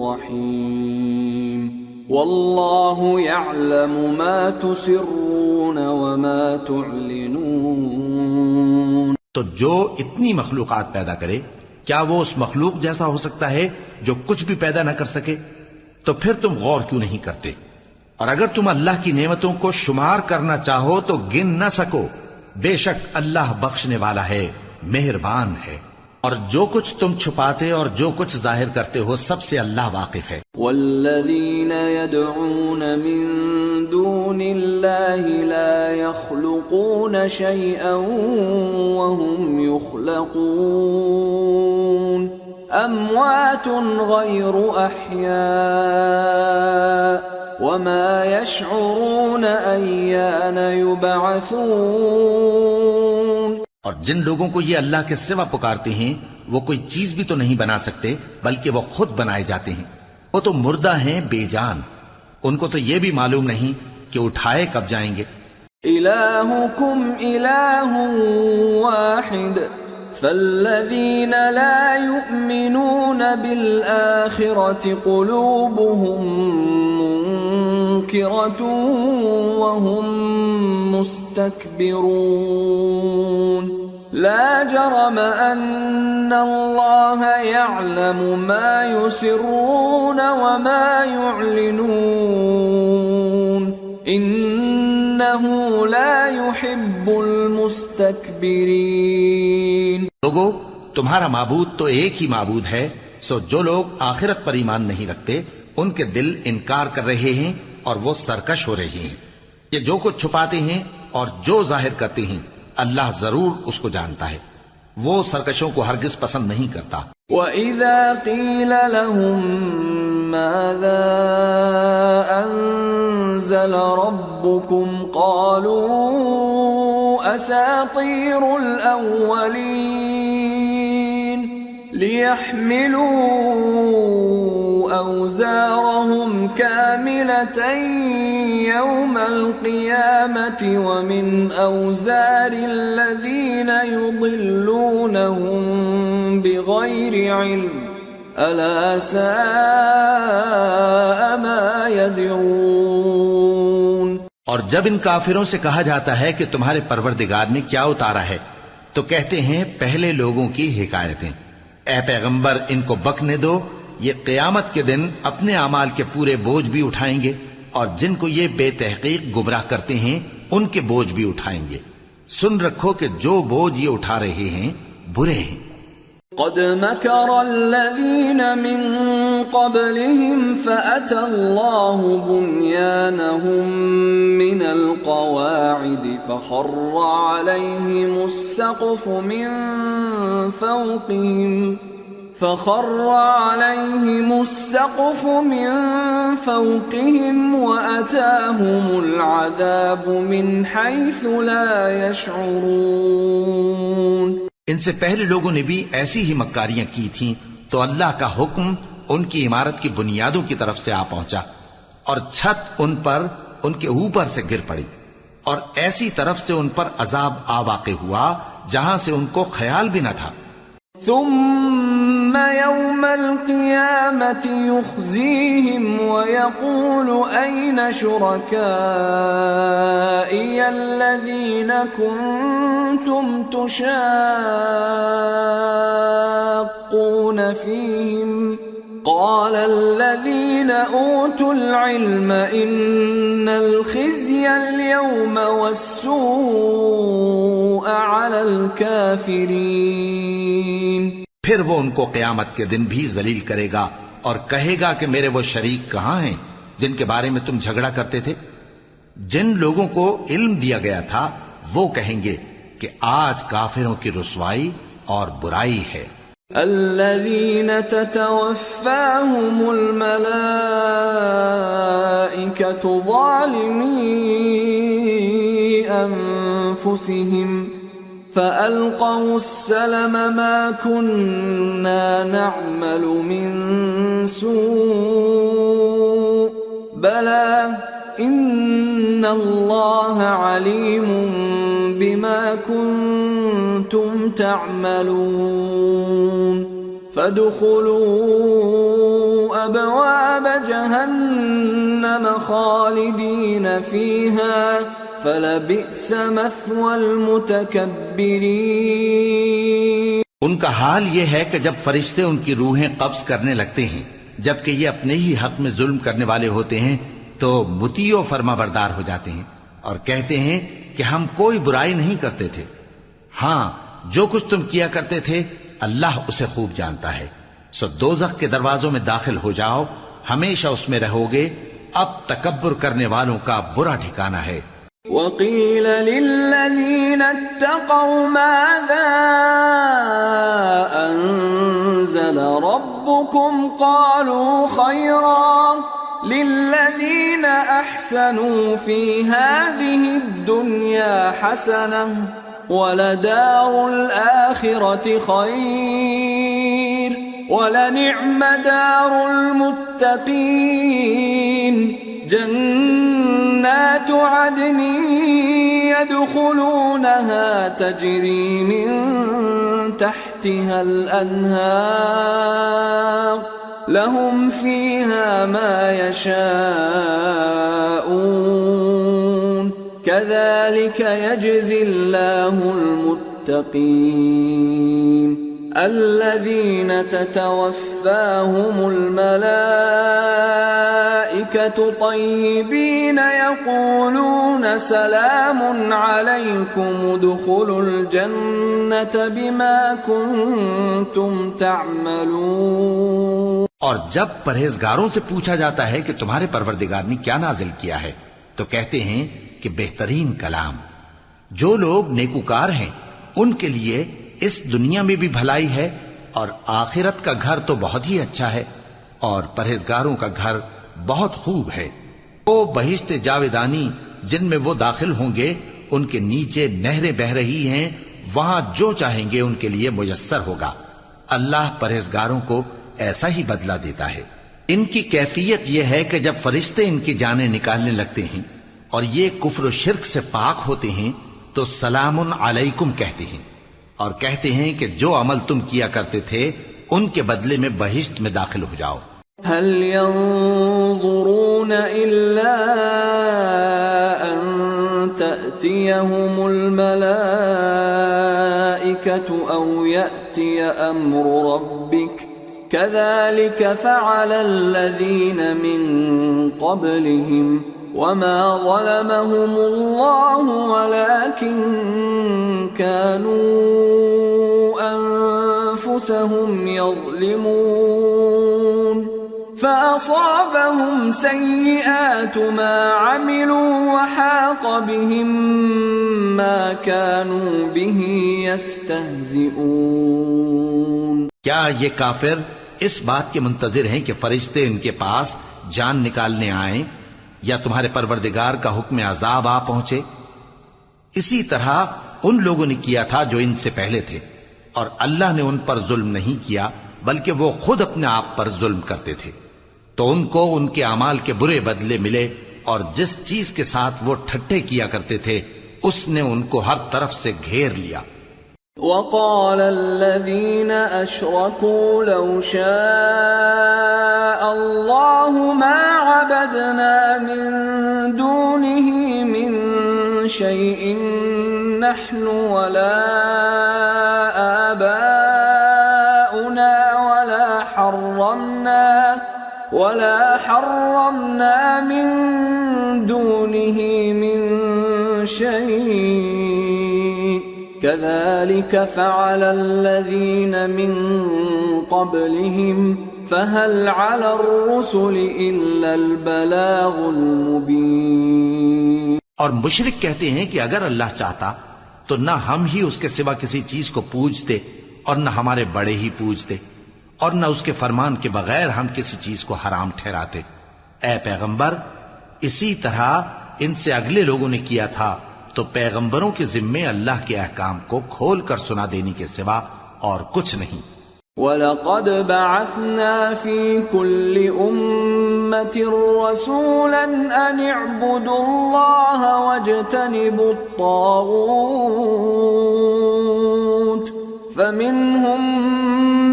رَّحِيمٌ. وَاللَّهُ يَعْلَمُ مَا تُسِرُّونَ وَمَا تُعْلِنُونَ. تو جو اتنی مخلوقات پیدا کرے، کیا وہ اس مخلوق جیسا ہو سکتا ہے جو کچھ بھی پیدا نہ کر سکے؟ تو پھر تم غور کیوں نہیں کرتے؟ اور اگر تم اللہ کی نعمتوں کو شمار کرنا چاہو تو گن نہ سکو. بے شک اللہ بخشنے والا ہے، مہربان ہے. اور جو کچھ تم چھپاتے اور جو کچھ ظاہر کرتے ہو سب سے اللہ واقف ہے. والذین يدعون من دون اللہ لا يخلقون شیئا وهم يخلقون اموات غیر احیاء وما يشعرون ایان یبعثون. اور جن لوگوں کو یہ اللہ کے سوا پکارتے ہیں وہ کوئی چیز بھی تو نہیں بنا سکتے بلکہ وہ خود بنائے جاتے ہیں. وہ تو مردہ ہیں بے جان، ان کو تو یہ بھی معلوم نہیں کہ اٹھائے کب جائیں گے. الہکم الہ واحد فالذین لا یؤمنون بالآخرة قلوبهم تذكرة وهم مستكبرون لا جرم أن الله يعلم ما يسرون وما يعلنون إنه لا يحب المستكبرين. لوگو، تمہارا معبود تو ایک ہی معبود ہے، سو جو لوگ آخرت پر ایمان نہیں رکھتے ان کے دل انکار کر رہے ہیں اور وہ سرکش ہو رہے ہیں. یہ جو کچھ چھپاتے ہیں اور جو ظاہر کرتے ہیں اللہ ضرور اس کو جانتا ہے. وہ سرکشوں کو ہرگز پسند نہیں کرتا. وَإِذَا قِيلَ لَهُم مَاذَا أَنزَلَ رَبُّكُمْ قَالُوا أَسَاطِيرُ الْأَوَّلِينَ لِيَحْمِلُوا أَوْزَارَهُمْ كَامِلَةً يَوْمَ الْقِيَامَةِ وَمِنْ أَوْزَارِ الَّذِينَ يُضِلُّونَهُمْ بِغَيْرِ عِلْمٍ أَلَا سَاءَ مَا يَزِرُونَ. اور جب ان کافروں سے کہا جاتا ہے کہ تمہارے پروردگار نے کیا اتارا ہے تو کہتے ہیں پہلے لوگوں کی حکایتیں. اے پیغمبر، ان کو بکنے دو، یہ قیامت کے دن اپنے اعمال کے پورے بوجھ بھی اٹھائیں گے اور جن کو یہ بے تحقیق گمراہ کرتے ہیں ان کے بوجھ بھی اٹھائیں گے. سن رکھو کہ جو بوجھ یہ اٹھا رہے ہیں برے ہیں. قد مكر الذين من قبلهم فأتى الله بنيانهم من القواعد فخر عليهم السقف من فوقهم وأتاهم العذاب من حيث لا يشعرون. ان سے پہلے لوگوں نے بھی ایسی ہی مکاریاں کی تھیں تو اللہ کا حکم ان کی عمارت کی بنیادوں کی طرف سے آ پہنچا اور چھت ان پر ان کے اوپر سے گر پڑی اور ایسی طرف سے ان پر عذاب آ واقع ہوا جہاں سے ان کو خیال بھی نہ تھا. ثم يوم القيامة يخزيهم ويقول أين شركائي الذين كنتم تشاقون فيهم قال الذين أوتوا العلم إن الخزي اليوم والسوء على الكافرين. پھر وہ ان کو قیامت کے دن بھی ذلیل کرے گا اور کہے گا کہ میرے وہ شریک کہاں ہیں جن کے بارے میں تم جھگڑا کرتے تھے. جن لوگوں کو علم دیا گیا تھا وہ کہیں گے کہ آج کافروں کی رسوائی اور برائی ہے. الذين تتوفاهم الملائكة ظالمي أنفسهم فألقوا السلم ما كنا نعمل من سوء بلى إن الله عليم بما كنتم تعملون. فادخلوا أبواب جهنم خالدين فيها فلبئس مثوى المتكبرين. ان کا حال یہ ہے کہ جب فرشتے ان کی روحیں قبض کرنے لگتے ہیں جبکہ یہ اپنے ہی حق میں ظلم کرنے والے ہوتے ہیں تو مطیع و فرما بردار ہو جاتے ہیں اور کہتے ہیں کہ ہم کوئی برائی نہیں کرتے تھے. ہاں، جو کچھ تم کیا کرتے تھے اللہ اسے خوب جانتا ہے. سو دوزخ کے دروازوں میں داخل ہو جاؤ، ہمیشہ اس میں رہو گے. اب تکبر کرنے والوں کا برا ٹھکانہ ہے. وَقِيلَ لِلَّذِينَ اتَّقَوْا مَاذَا أَنزَلَ رَبُّكُمْ قَالُوا خَيْرًا لِلَّذِينَ أَحْسَنُوا فِي هَذِهِ الدُّنْيَا حَسَنَةٌ وَلَدَارُ الْآخِرَةِ خَيْرٌ وَلَنِعْمَ دَارُ الْمُتَّقِينَ جنات عدن يدخلونها تجري من تحتها الأنهار لهم فيها ما يشاءون كذلك يجزي الله المتقين الذين تتوفاهم الملائكة طيبين يقولون سلام عليكم ادخلوا الجنة بما كنتم تعملون. اور جب پرہیزگاروں سے پوچھا جاتا ہے کہ تمہارے پروردگار نے کیا نازل کیا ہے تو کہتے ہیں کہ بہترین کلام. جو لوگ نیکوکار ہیں ان کے لیے اس دنیا میں بھی بھلائی ہے اور آخرت کا گھر تو بہت ہی اچھا ہے اور پرہیزگاروں کا گھر بہت خوب ہے. وہ بہشت جاویدانی جن میں وہ داخل ہوں گے ان کے نیچے نہریں بہ رہی ہیں، وہاں جو چاہیں گے ان کے لیے میسر ہوگا. اللہ پرہیزگاروں کو ایسا ہی بدلہ دیتا ہے. ان کی کیفیت یہ ہے کہ جب فرشتے ان کی جانیں نکالنے لگتے ہیں اور یہ کفر و شرک سے پاک ہوتے ہیں تو سلام علیکم کہتے ہیں اور کہتے ہیں کہ جو عمل تم کیا کرتے تھے ان کے بدلے میں بہشت میں داخل ہو جاؤ. هل ينظرون إلا أن تأتيهم الملائكة أو يأتي أمر ربك كذلك فعل الذين من قبلهم وما ظلمهم الله ولكن كانوا أنفسهم يظلمون فأصابهم سيئات ما عملوا وحاق بهم ما كانوا به يستهزئون. کیا یہ کافر اس بات کے منتظر ہیں کہ فرشتے ان کے پاس جان نکالنے آئیں یا تمہارے پروردگار کا حکم عذاب آ پہنچے؟ اسی طرح ان لوگوں نے کیا تھا جو ان سے پہلے تھے اور اللہ نے ان پر ظلم نہیں کیا بلکہ وہ خود اپنے آپ پر ظلم کرتے تھے. تو ان کو ان کے اعمال کے برے بدلے ملے اور جس چیز کے ساتھ وہ ٹھٹھے کیا کرتے تھے اس نے ان کو ہر طرف سے گھیر لیا. وقال الذين أشركوا لو شاء الله ما عبدنا من دونه من شيء نحن ولا آباؤنا ولا حرمنا من دونه من شيء كذلك فعل الذين من قبلهم فهل على الرسل إلا البلاغ المبين. اور مشرک کہتے ہیں کہ اگر اللہ چاہتا تو نہ ہم ہی اس کے سوا کسی چیز کو پوجتے اور نہ ہمارے بڑے ہی پوجتے اور نہ اس کے فرمان کے بغیر ہم کسی چیز کو حرام ٹھہراتے. اے پیغمبر اسی طرح ان سے اگلے لوگوں نے کیا تھا تو پیغمبروں کے ذمے اللہ کے احکام کو کھول کر سنا دینے کے سوا اور کچھ نہیں. وَلَقَدْ بَعَثْنَا فِي كُلِّ أُمَّةٍ رَسُولًا أَنِ اعْبُدُوا اللَّهَ وَاجْتَنِبُوا الطَّاغُوتَ فَمِنْهُمْ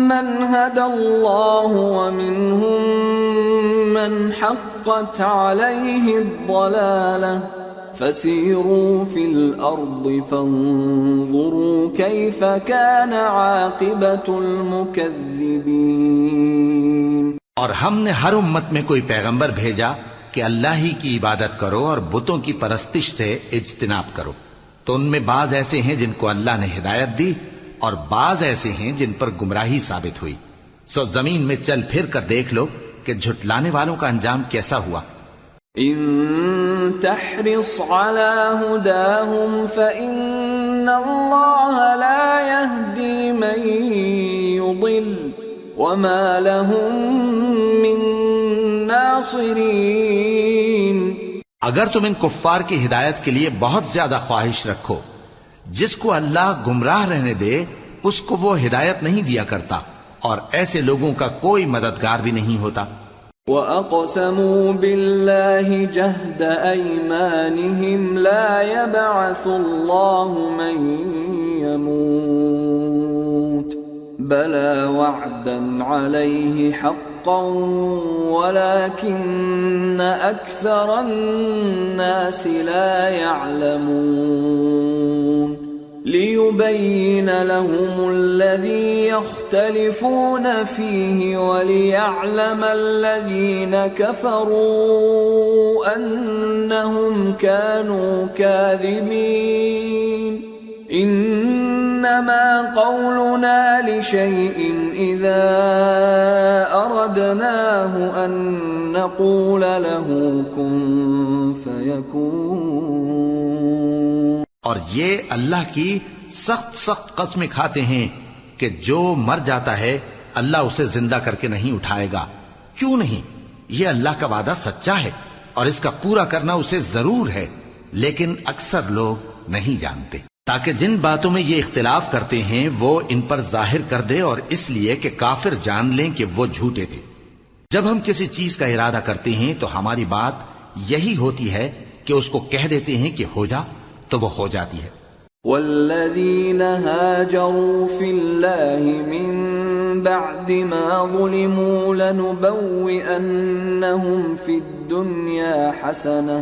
مَنْ هَدَى اللَّهُ وَمِنْهُمْ مَنْ حَقَّتْ عَلَيْهِ الضَّلَالَةُ فَسِيرُوا فِي الْأَرْضِ فَانظُرُوا كَيْفَ كَانَ عَاقِبَةُ الْمُكَذِّبِينَ. اور ہم نے ہر امت میں کوئی پیغمبر بھیجا کہ اللہ ہی کی عبادت کرو اور بتوں کی پرستش سے اجتناب کرو. تو ان میں بعض ایسے ہیں جن کو اللہ نے ہدایت دی اور بعض ایسے ہیں جن پر گمراہی ثابت ہوئی. سو زمین میں چل پھر کر دیکھ لو کہ جھٹلانے والوں کا انجام کیسا ہوا. ان تحرص على هداهم فإن الله لا يهدي من يضل وما لهم من ناصرين. اگر تم ان کفار کی ہدایت کے لیے بہت زیادہ خواہش رکھو، جس کو اللہ گمراہ رہنے دے اس کو وہ ہدایت نہیں دیا کرتا اور ایسے لوگوں کا کوئی مددگار بھی نہیں ہوتا. وَأَقْسَمُوا بِاللَّهِ جَهْدَ أَيْمَانِهِمْ لَا يَبْعَثُ اللَّهُ مَن يَمُوتُ بَلَى وَعْدًا عَلَيْهِ حَقٌّ حقا ولكن أكثر الناس لا يعلمون ليبين لهم الذي يختلفون فيه وليعلم الذين كفروا أنهم كانوا كاذبين إنما قولنا لشيء إذا أردناه أن نقول له كن فيكون. اور یہ اللہ کی سخت سخت قسمیں کھاتے ہیں کہ جو مر جاتا ہے اللہ اسے زندہ کر کے نہیں اٹھائے گا. کیوں نہیں؟ یہ اللہ کا وعدہ سچا ہے اور اس کا پورا کرنا اسے ضرور ہے، لیکن اکثر لوگ نہیں جانتے. تاکہ جن باتوں میں یہ اختلاف کرتے ہیں وہ ان پر ظاہر کر دے، اور اس لیے کہ کافر جان لیں کہ وہ جھوٹے تھے. جب ہم کسی چیز کا ارادہ کرتے ہیں تو ہماری بات یہی ہوتی ہے کہ اس کو کہہ دیتے ہیں کہ ہو جا، تو وہ ہو جاتی ہے. والذین هاجروا فی اللہ من بعد ما ظلموا لنبوئنہم فی الدنیا حسنہ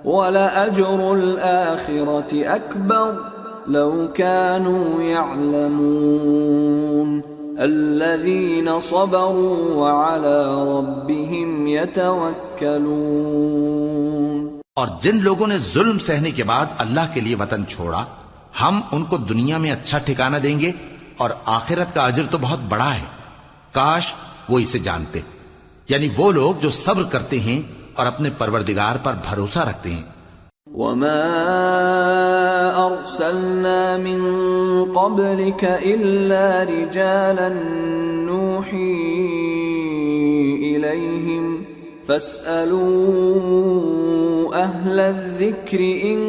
وَلَأَجْرُ الْآخِرَةِ أَكْبَرُ لَوْ كَانُوا يَعْلَمُونَ الَّذِينَ صَبَرُوا وَعَلَى رَبِّهِمْ يَتَوَكَّلُونَ. اور جن لوگوں نے ظلم سہنے کے بعد اللہ کے لیے وطن چھوڑا، ہم ان کو دنیا میں اچھا ٹھکانہ دیں گے اور آخرت کا اجر تو بہت بڑا ہے. کاش وہ اسے جانتے. یعنی وہ لوگ جو صبر کرتے ہیں اور اپنے پروردگار پر بھروسہ رکھتے ہیں. وَمَا أَرْسَلْنَا مِن قَبْلِكَ إِلَّا رِجَالًا نُوحِي إِلَيْهِمْ فَاسْأَلُوا أَهْلَ الذِّكْرِ إِن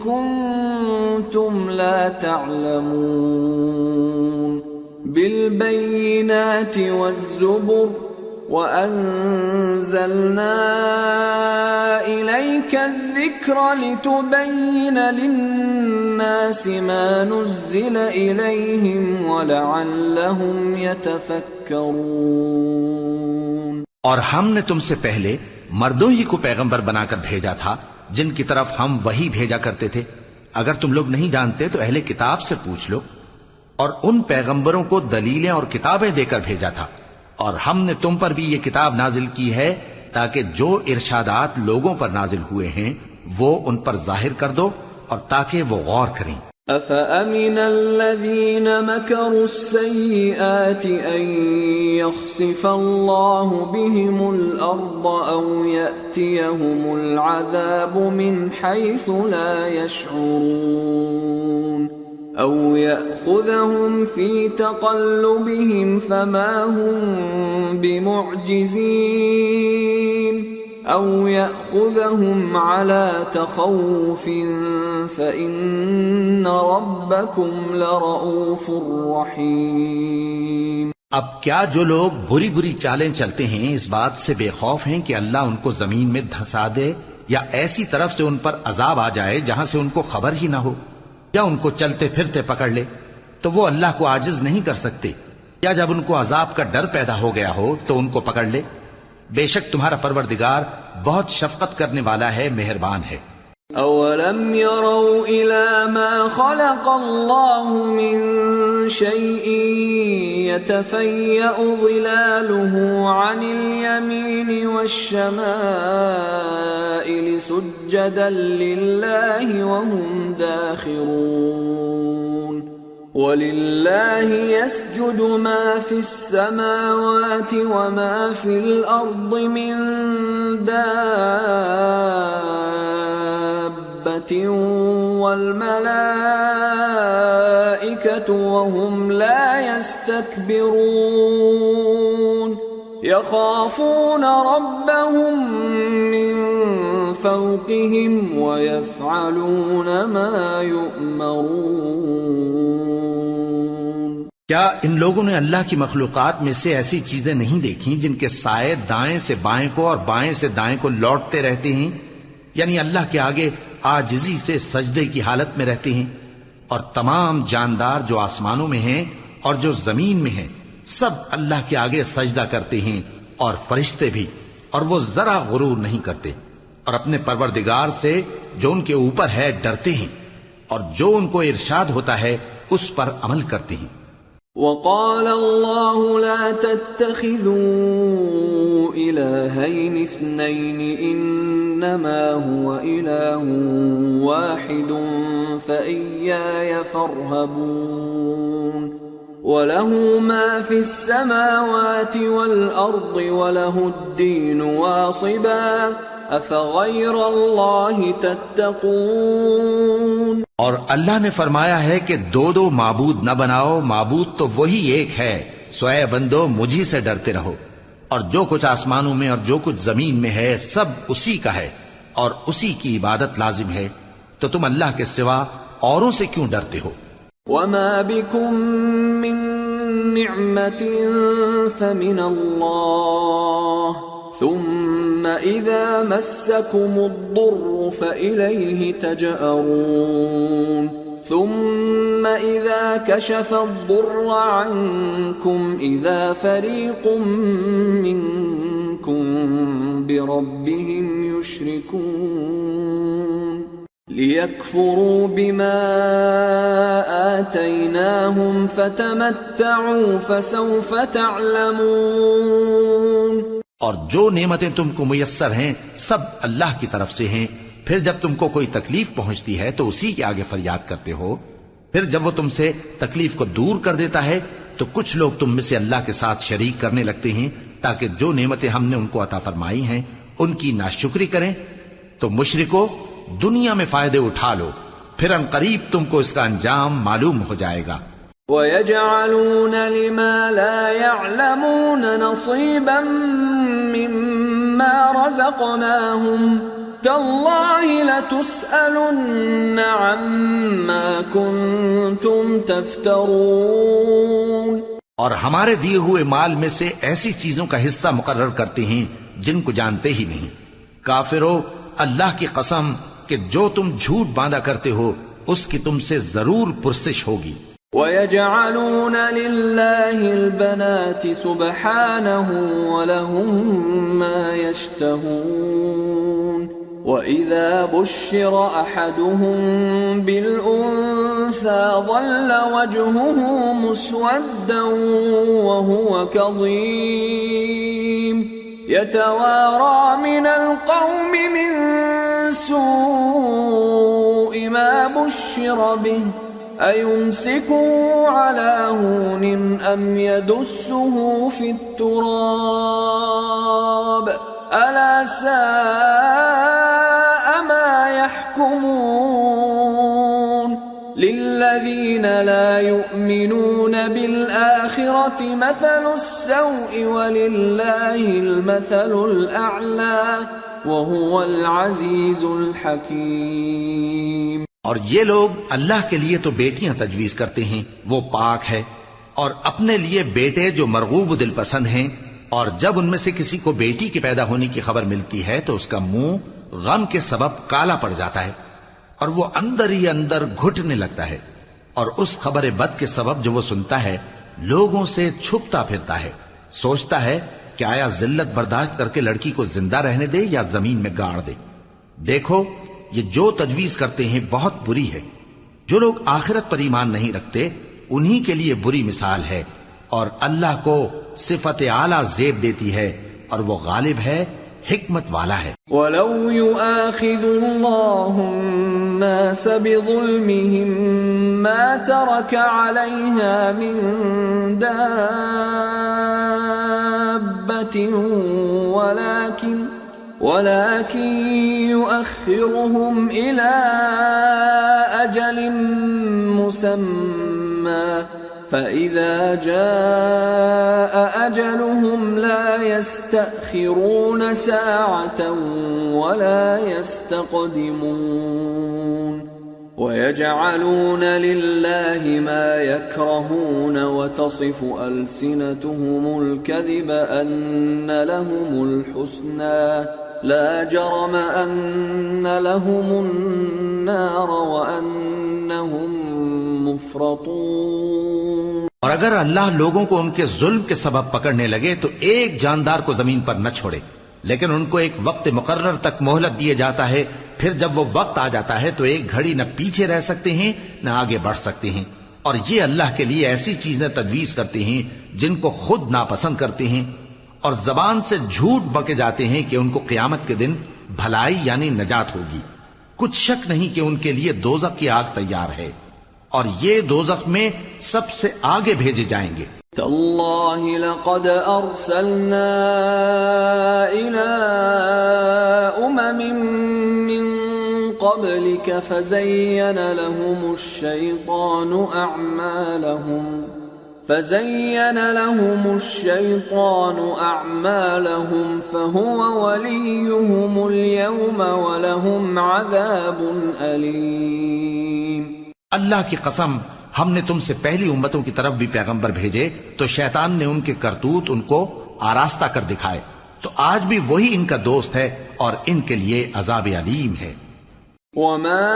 كُنتُمْ لَا تَعْلَمُونَ بِالْبَيِّنَاتِ وَالزُّبُرِ وَأَنزَلْنَا إِلَيْكَ الذِّكْرَ لِتُبَيِّنَ لِلنَّاسِ مَا نُزِّلَ إِلَيْهِمْ وَلَعَلَّهُمْ يَتَفَكَّرُونَ. اور ہم نے تم سے پہلے مردوں ہی کو پیغمبر بنا کر بھیجا تھا جن کی طرف ہم وحی بھیجا کرتے تھے. اگر تم لوگ نہیں جانتے تو اہل کتاب سے پوچھ لو. اور ان پیغمبروں کو دلیلیں اور کتابیں دے کر بھیجا تھا. اور ہم نے تم پر بھی یہ کتاب نازل کی ہے تاکہ جو ارشادات لوگوں پر نازل ہوئے ہیں وہ ان پر ظاہر کر دو اور تاکہ وہ غور کریں. أَفَأَمِنَ الَّذِينَ مَكَرُوا السَّيِّئَاتِ أَن يَخْسِفَ اللَّهُ بِهِمُ الْأَرْضَ أَوْ يَأْتِيَهُمُ الْعَذَابُ مِنْ حَيْثُ لَا يَشْعُرُونَ أَوْ يَأْخُذَهُمْ فِي تَقَلُّبِهِمْ فَمَا هُمْ بِمُعْجِزِينَ أَوْ يَأْخُذَهُمْ عَلَى تَخَوُّفٍ فَإِنَّ رَبَّكُمْ لَرَءُوفٌ رَحِيمٌ. اب کیا جو لوگ بری بری چالیں چلتے ہیں اس بات سے بے خوف ہیں کہ اللہ ان کو زمین میں دھسا دے یا ایسی طرف سے ان پر عذاب آ جائے جہاں سے ان کو خبر ہی نہ ہو، یا ان کو چلتے پھرتے پکڑ لے، تو وہ اللہ کو عاجز نہیں کر سکتے، یا جب ان کو عذاب کا ڈر پیدا ہو گیا ہو تو ان کو پکڑ لے. بے شک تمہارا پروردگار بہت شفقت کرنے والا ہے، مہربان ہے. أَوَلَمْ يَرَوْا إِلَى مَا خَلَقَ اللَّهُ مِن شَيْءٍ يَتَفَيَّأُ ظِلَالُهُ عَنِ الْيَمِينِ وَالشَّمَائِلِ سُجَّدًا لِلَّهِ وَهُمْ دَاخِرُونَ. وَلِلَّهِ يَسْجُدُ مَا فِي السَّمَاوَاتِ وَمَا فِي الْأَرْضِ مِن دَابَّةٍ وَالْمَلَائِكَةُ وَهُمْ لَا يَسْتَكْبِرُونَ يَخَافُونَ رَبَّهُم مِّن فَوْقِهِمْ وَيَفْعَلُونَ مَا يُؤْمَرُونَ. کیا ان لوگوں نے اللہ کی مخلوقات میں سے ایسی چیزیں نہیں دیکھی جن کے سائے دائیں سے بائیں کو اور بائیں سے دائیں کو لوٹتے رہتے ہیں، یعنی اللہ کے آگے عاجزی سے سجدے کی حالت میں رہتے ہیں؟ اور تمام جاندار جو آسمانوں میں ہیں اور جو زمین میں ہیں سب اللہ کے آگے سجدہ کرتے ہیں اور فرشتے بھی، اور وہ ذرا غرور نہیں کرتے، اور اپنے پروردگار سے جو ان کے اوپر ہے ڈرتے ہیں، اور جو ان کو ارشاد ہوتا ہے اس پر عمل کرتے ہیں۔ وقال الله لا تتخذوا إلهين اثنين إنما هو إله واحد فإياي فارهبون وله ما في السماوات والأرض وله الدين واصبا أفغير الله تتقون۔ اور اللہ نے فرمایا ہے کہ دو دو معبود نہ بناؤ، معبود تو وہی ایک ہے، سو اے بندو مجھی سے ڈرتے رہو، اور جو کچھ آسمانوں میں اور جو کچھ زمین میں ہے سب اسی کا ہے اور اسی کی عبادت لازم ہے، تو تم اللہ کے سوا اوروں سے کیوں ڈرتے ہو؟ وما بكم من نعمة فمن الله ثم إذا مسكم الضر فإليه تجأرون ثم إذا كشف الضر عنكم إذا فريق منكم بربهم يشركون ليكفروا بما آتيناهم فتمتعوا فسوف تعلمون۔ اور جو نعمتیں تم کو میسر ہیں سب اللہ کی طرف سے ہیں، پھر جب تم کو کوئی تکلیف پہنچتی ہے تو اسی کے آگے فریاد کرتے ہو، پھر جب وہ تم سے تکلیف کو دور کر دیتا ہے تو کچھ لوگ تم میں سے اللہ کے ساتھ شریک کرنے لگتے ہیں تاکہ جو نعمتیں ہم نے ان کو عطا فرمائی ہیں ان کی ناشکری کریں۔ تو مشرکو دنیا میں فائدے اٹھا لو، پھر ان قریب تم کو اس کا انجام معلوم ہو جائے گا۔ وَيَجْعَلُونَ لِمَا لَا يَعْلَمُونَ نَصِيبًا مِّمَّا رَزَقْنَاهُمْ تَاللَّهِ لَتُسْأَلُنَّ عَمَّا كُنتُمْ تَفْتَرُونَ۔ اور ہمارے دیے ہوئے مال میں سے ایسی چیزوں کا حصہ مقرر کرتے ہیں جن کو جانتے ہی نہیں۔ کافرو، اللہ کی قسم کہ جو تم جھوٹ باندھا کرتے ہو اس کی تم سے ضرور پرسش ہوگی۔ وَيَجْعَلُونَ لِلَّهِ الْبَنَاتِ سُبْحَانَهُ وَلَهُم مَّا يَشْتَهُونَ وَإِذَا بُشِّرَ أَحَدُهُم بِالْأُنثَىٰ ظَلَّ وَجْهُهُ مُسْوَدًّا وَهُوَ كَظِيمٌ يَتَوَارَىٰ مِنَ الْقَوْمِ مِن سُوءِ مَا بُشِّرَ بِهِ أَيُمْسِكُهُ عَلَىٰ هُونٍ أَمْ يَدُسُّهُ فِي التُّرَابِ أَلَا سَاءَ مَا يَحْكُمُونَ لِلَّذِينَ لَا يُؤْمِنُونَ بِالْآخِرَةِ مَثَلُ السَّوْءِ وَلِلَّهِ الْمَثَلُ الْأَعْلَىٰ وَهُوَ الْعَزِيزُ الْحَكِيمُ۔ اور یہ لوگ اللہ کے لیے تو بیٹیاں تجویز کرتے ہیں، وہ پاک ہے، اور اپنے لیے بیٹے جو مرغوب دل پسند ہیں، اور جب ان میں سے کسی کو بیٹی کے پیدا ہونے کی خبر ملتی ہے تو اس کا منہ غم کے سبب کالا پڑ جاتا ہے اور وہ اندر ہی اندر گھٹنے لگتا ہے، اور اس خبر بد کے سبب جو وہ سنتا ہے لوگوں سے چھپتا پھرتا ہے، سوچتا ہے کہ آیا ذلت برداشت کر کے لڑکی کو زندہ رہنے دے یا زمین میں گاڑ دے۔ دیکھو یہ جو تجویز کرتے ہیں بہت بری ہے۔ جو لوگ آخرت پر ایمان نہیں رکھتے انہی کے لیے بری مثال ہے، اور اللہ کو صفت اعلیٰ زیب دیتی ہے اور وہ غالب ہے، حکمت والا ہے۔ وَلَوْ يُؤَاخِذُ اللَّهُ النَّاسَ بِظُلْمِهِمْ مَا تَرَكَ عَلَيْهَا مِن دَابَّةٍ ولكن يؤخرهم إلى أجل مسمى فإذا جاء أجلهم لا يستأخرون ساعة ولا يستقدمون ويجعلون لله ما يكرهون وتصف ألسنتهم الكذب أن لهم الحسنى لا جرم أن لهم النار وأنهم مفرطون۔ اور اگر اللہ لوگوں کو ان کے ظلم کے سبب پکڑنے لگے تو ایک جاندار کو زمین پر نہ چھوڑے، لیکن ان کو ایک وقت مقرر تک مہلت دیے جاتا ہے، پھر جب وہ وقت آ جاتا ہے تو ایک گھڑی نہ پیچھے رہ سکتے ہیں نہ آگے بڑھ سکتے ہیں، اور یہ اللہ کے لیے ایسی چیزیں تجویز کرتے ہیں جن کو خود ناپسند کرتے ہیں، اور زبان سے جھوٹ بکے جاتے ہیں کہ ان کو قیامت کے دن بھلائی یعنی نجات ہوگی۔ کچھ شک نہیں کہ ان کے لیے دوزخ کی آگ تیار ہے، اور یہ دوزخ میں سب سے آگے بھیجے جائیں گے۔ تاللہ لقد ارسلنا الى من قبلك فزين لهم الشيطان أعمالهم فهو وليهم اليوم ولهم عذاب أليم۔ اللہ کی قسم، ہم نے تم سے پہلی امتوں کی طرف بھی پیغمبر بھیجے تو شیطان نے ان کے کرتوت ان کو آراستہ کر دکھائے، تو آج بھی وہی ان کا دوست ہے اور ان کے لیے عذاب علیم ہے۔ وما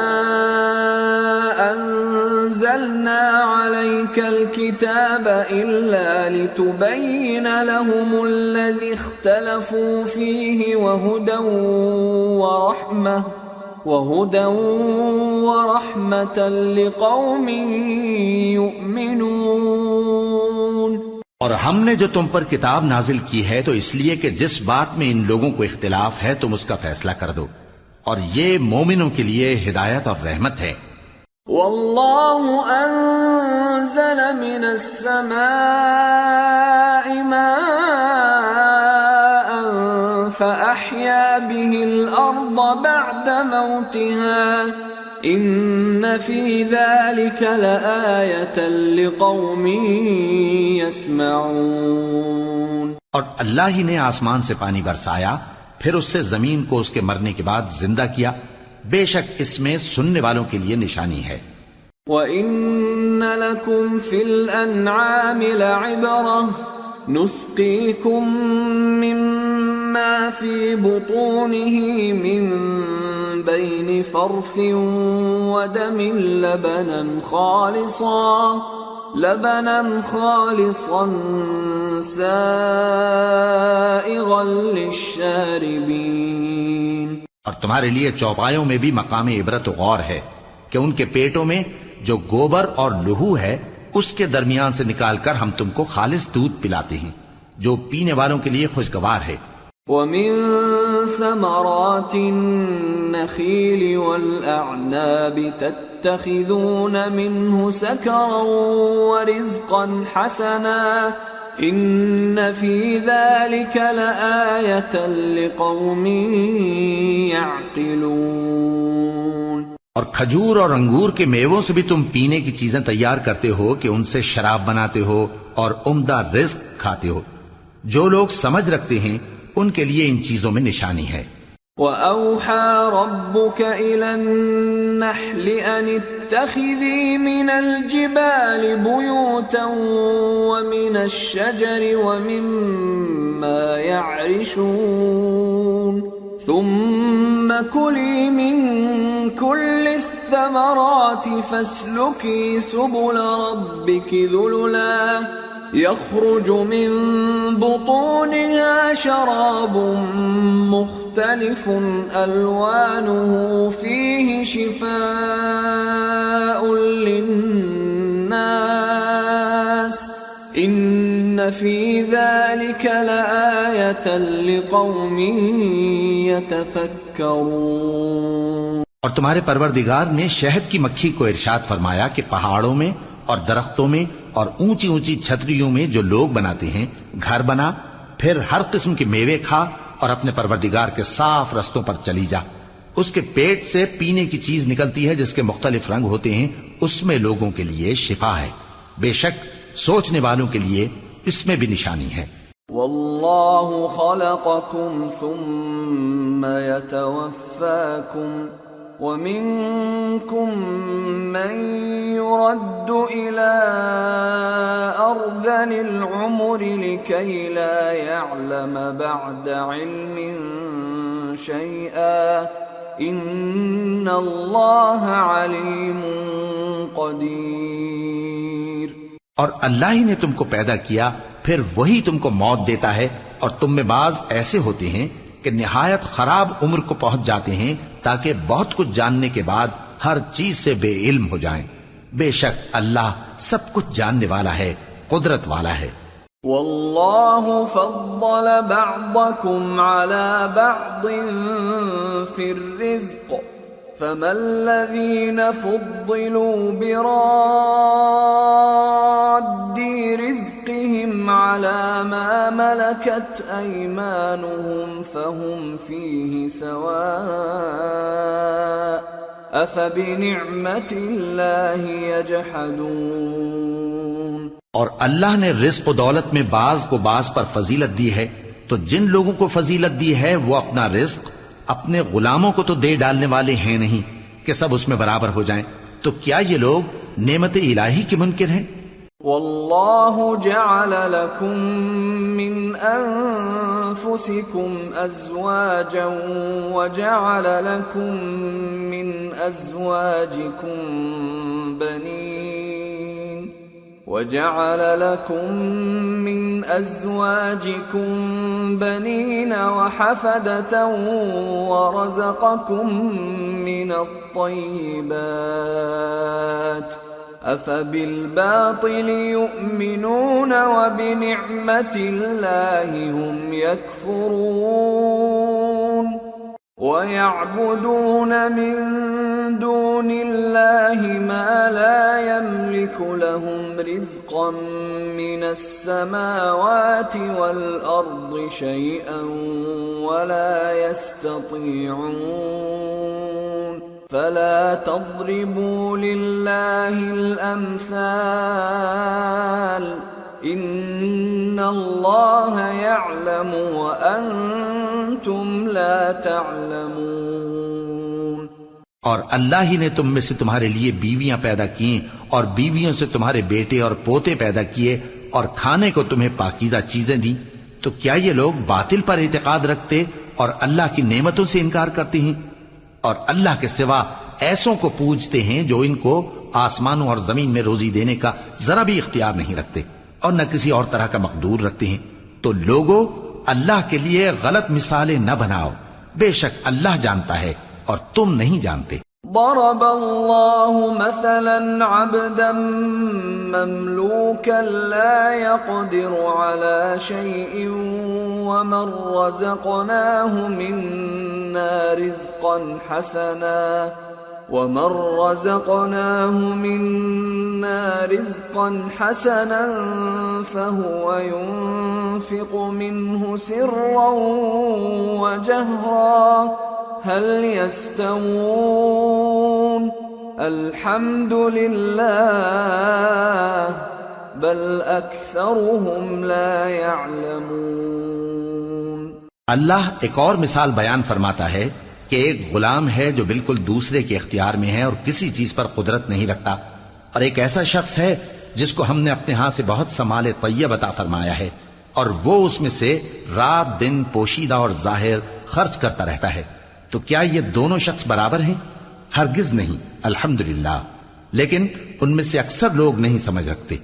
انزلنا عليك الكتاب الا لتبين لهم الذي اختلفوا فيه وهدى ورحمة لقوم يؤمنون۔ اور ہم نے جو تم پر کتاب نازل کی ہے تو اس لیے کہ جس بات میں ان لوگوں کو اختلاف ہے تم اس کا فیصلہ کر دو، اور یہ مومنوں کے لیے ہدایت اور رحمت ہے۔ واللہ انزل من السماء ماء فأحيا به الأرض بعد موتها ان فی ذلک لآیۃ لقوم یسمعون۔ اور اللہ ہی نے آسمان سے پانی برسایا، پھر اس سے زمین کو اس کے مرنے کے بعد زندہ کیا، بے شک اس میں سننے والوں کے لیے نشانی ہے۔ وَإِنَّ لَكُمْ فِي الْأَنْعَامِ لَعِبْرَةً نُسْقِيكُم مِّمَّا فِي بُطُونِهِ مِن بَيْنِ فَرْثٍ وَدَمٍ لبنا خالصا سائغا للشاربین۔ اور تمہارے لیے چوپایوں میں بھی مقام عبرت و غور ہے کہ ان کے پیٹوں میں جو گوبر اور لہو ہے اس کے درمیان سے نکال کر ہم تم کو خالص دودھ پلاتے ہیں جو پینے والوں کے لیے خوشگوار ہے۔ وَمِن ثَمَرَاتِ النَّخِيلِ وَالْأَعْنَابِ تَتَّخِذُونَ مِنْهُ سَكَرًا وَرِزْقًا حَسَنًا إِنَّ فِي ذَلِكَ لَآيَةً لِقَوْمٍ يَعْقِلُونَ۔ اور کھجور اور انگور کے میووں سے بھی تم پینے کی چیزیں تیار کرتے ہو کہ ان سے شراب بناتے ہو اور عمدہ رزق کھاتے ہو، جو لوگ سمجھ رکھتے ہیں ان کے لیے ان چیزوں میں نشانی ہے۔ وَأَوْحَى رَبُّكَ إِلَى النَّحْلِ أَنِ اتَّخِذِي مِنَ الْجِبَالِ بُيُوتًا وَمِنَ الشَّجَرِ وَمِمَّا يَعْرِشُونَ ثُمَّ كُلِي مِن كُلِّ الثَّمَرَاتِ فَاسْلُكِي سُبُلَ رَبِّكِ ذُلُلًا يخرج من بطونها شراب مختلف ألوانه فيه شفاء للناس إن في ذلك لآية لقوم يتفكرون۔ اور تمہارے پروردگار نے شہد کی مکھی کو ارشاد فرمایا کہ پہاڑوں میں اور درختوں میں اور اونچی اونچی چھتریوں میں جو لوگ بناتے ہیں گھر بنا، پھر ہر قسم کے میوے کھا اور اپنے پروردگار کے صاف رستوں پر چلی جا۔ اس کے پیٹ سے پینے کی چیز نکلتی ہے جس کے مختلف رنگ ہوتے ہیں، اس میں لوگوں کے لیے شفا ہے، بے شک سوچنے والوں کے لیے اس میں بھی نشانی ہے۔ واللہ خلقکم ثم یتوفاکم وَمِنكُم مَّن يُرَدُّ إِلَىٰ أَرْذَلِ الْعُمُرِ لِكَيْ لَا يَعْلَمَ بَعْدَ عِلْمٍ شَيْئًا إِنَّ اللَّهَ عَلِيمٌ قَدِيرٌ۔ اور اللہ ہی نے تم کو پیدا کیا، پھر وہی تم کو موت دیتا ہے، اور تم میں بعض ایسے ہوتے ہیں کہ نہایت خراب عمر کو پہنچ جاتے ہیں تاکہ بہت کچھ جاننے کے بعد ہر چیز سے بے علم ہو جائیں۔ بے شک اللہ سب کچھ جاننے والا ہے، قدرت والا ہے۔ واللہ فضل بعضکم علی بعض فی الرزق فما الذین فضلوا براد رزقهم على ما ملكت أيمانهم فهم فيه سواء أفبنعمة الله يجحدون۔ اور اللہ نے رزق و دولت میں بعض کو بعض پر فضیلت دی ہے، تو جن لوگوں کو فضیلت دی ہے وہ اپنا رزق اپنے غلاموں کو تو دے ڈالنے والے ہیں نہیں کہ سب اس میں برابر ہو جائیں، تو کیا یہ لوگ نعمت الہی کے منکر ہیں؟ واللہ جعل لکم من انفسکم ازواجا وجعل لکم من ازواجکم بنین وجعل لكم من أزواجكم بنين وحفدة ورزقكم من الطيبات أفبالباطل يؤمنون وبنعمة الله هم يكفرون وَيَعْبُدُونَ مِن دُونِ اللَّهِ مَا لَا يَمْلِكُ لَهُمْ رِزْقًا مِّنَ السَّمَاوَاتِ وَالْأَرْضِ شَيْئًا وَلَا يَسْتَطِيعُونَ فَلَا تَضْرِبُوا لِلَّهِ الْأَمْثَالَ إِنَّ اللَّهَ يَعْلَمُ وَأَنْتُمْ لَا تَعْلَمُونَ۔ اور اللہ ہی نے تم میں سے تمہارے لیے بیویاں پیدا کی اور بیویوں سے تمہارے بیٹے اور پوتے پیدا کیے اور کھانے کو تمہیں پاکیزہ چیزیں دیں، تو کیا یہ لوگ باطل پر اعتقاد رکھتے اور اللہ کی نعمتوں سے انکار کرتے ہیں؟ اور اللہ کے سوا ایسوں کو پوجتے ہیں جو ان کو آسمانوں اور زمین میں روزی دینے کا ذرا بھی اختیار نہیں رکھتے اور نہ کسی اور طرح کا مقدور رکھتے ہیں۔ تو لوگوں اللہ کے لیے غلط مثالیں نہ بناؤ، بے شک اللہ جانتا ہے اور تم نہیں جانتے۔ ضرب اللہ مثلا عبدا مملوكا لا يقدر على شيء ومن رزقناه منا رزقا حسنا فهو ينفق منه سرا وجهرا هل يستوون الحمد لله بل اکثرهم لا يعلمون۔ اللہ ایک اور مثال بیان فرماتا ہے کہ ایک غلام ہے جو بالکل دوسرے کے اختیار میں ہے اور کسی چیز پر قدرت نہیں رکھتا، اور ایک ایسا شخص ہے جس کو ہم نے اپنے ہاں سے بہت سا مال طیب عطا فرمایا ہے اور وہ اس میں سے رات دن پوشیدہ اور ظاہر خرچ کرتا رہتا ہے، تو کیا یہ دونوں شخص برابر ہیں؟ ہرگز نہیں، الحمدللہ، لیکن ان میں سے اکثر لوگ نہیں سمجھ رکھتے۔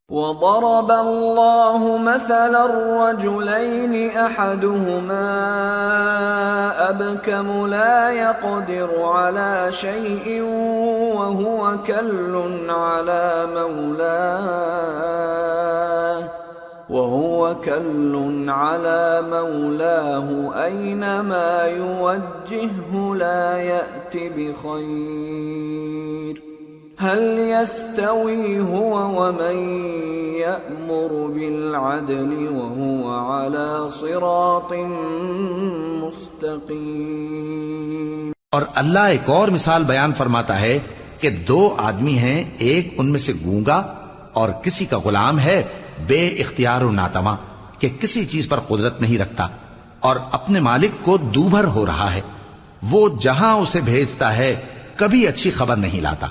وضرب الله مثلا الرجلين أحدهما أبكم لا يقدر على شيء وهو كل على مولاه أينما يوجهه لا يأت بخير هل يستوي هو ومن يأمر بالعدل وهو على صراط مستقيم۔ اور اللہ ایک اور مثال بیان فرماتا ہے کہ دو آدمی ہیں، ایک ان میں سے گونگا اور کسی کا غلام ہے بے اختیار و ناتواں کہ کسی چیز پر قدرت نہیں رکھتا اور اپنے مالک کو دوبھر ہو رہا ہے، وہ جہاں اسے بھیجتا ہے کبھی اچھی خبر نہیں لاتا۔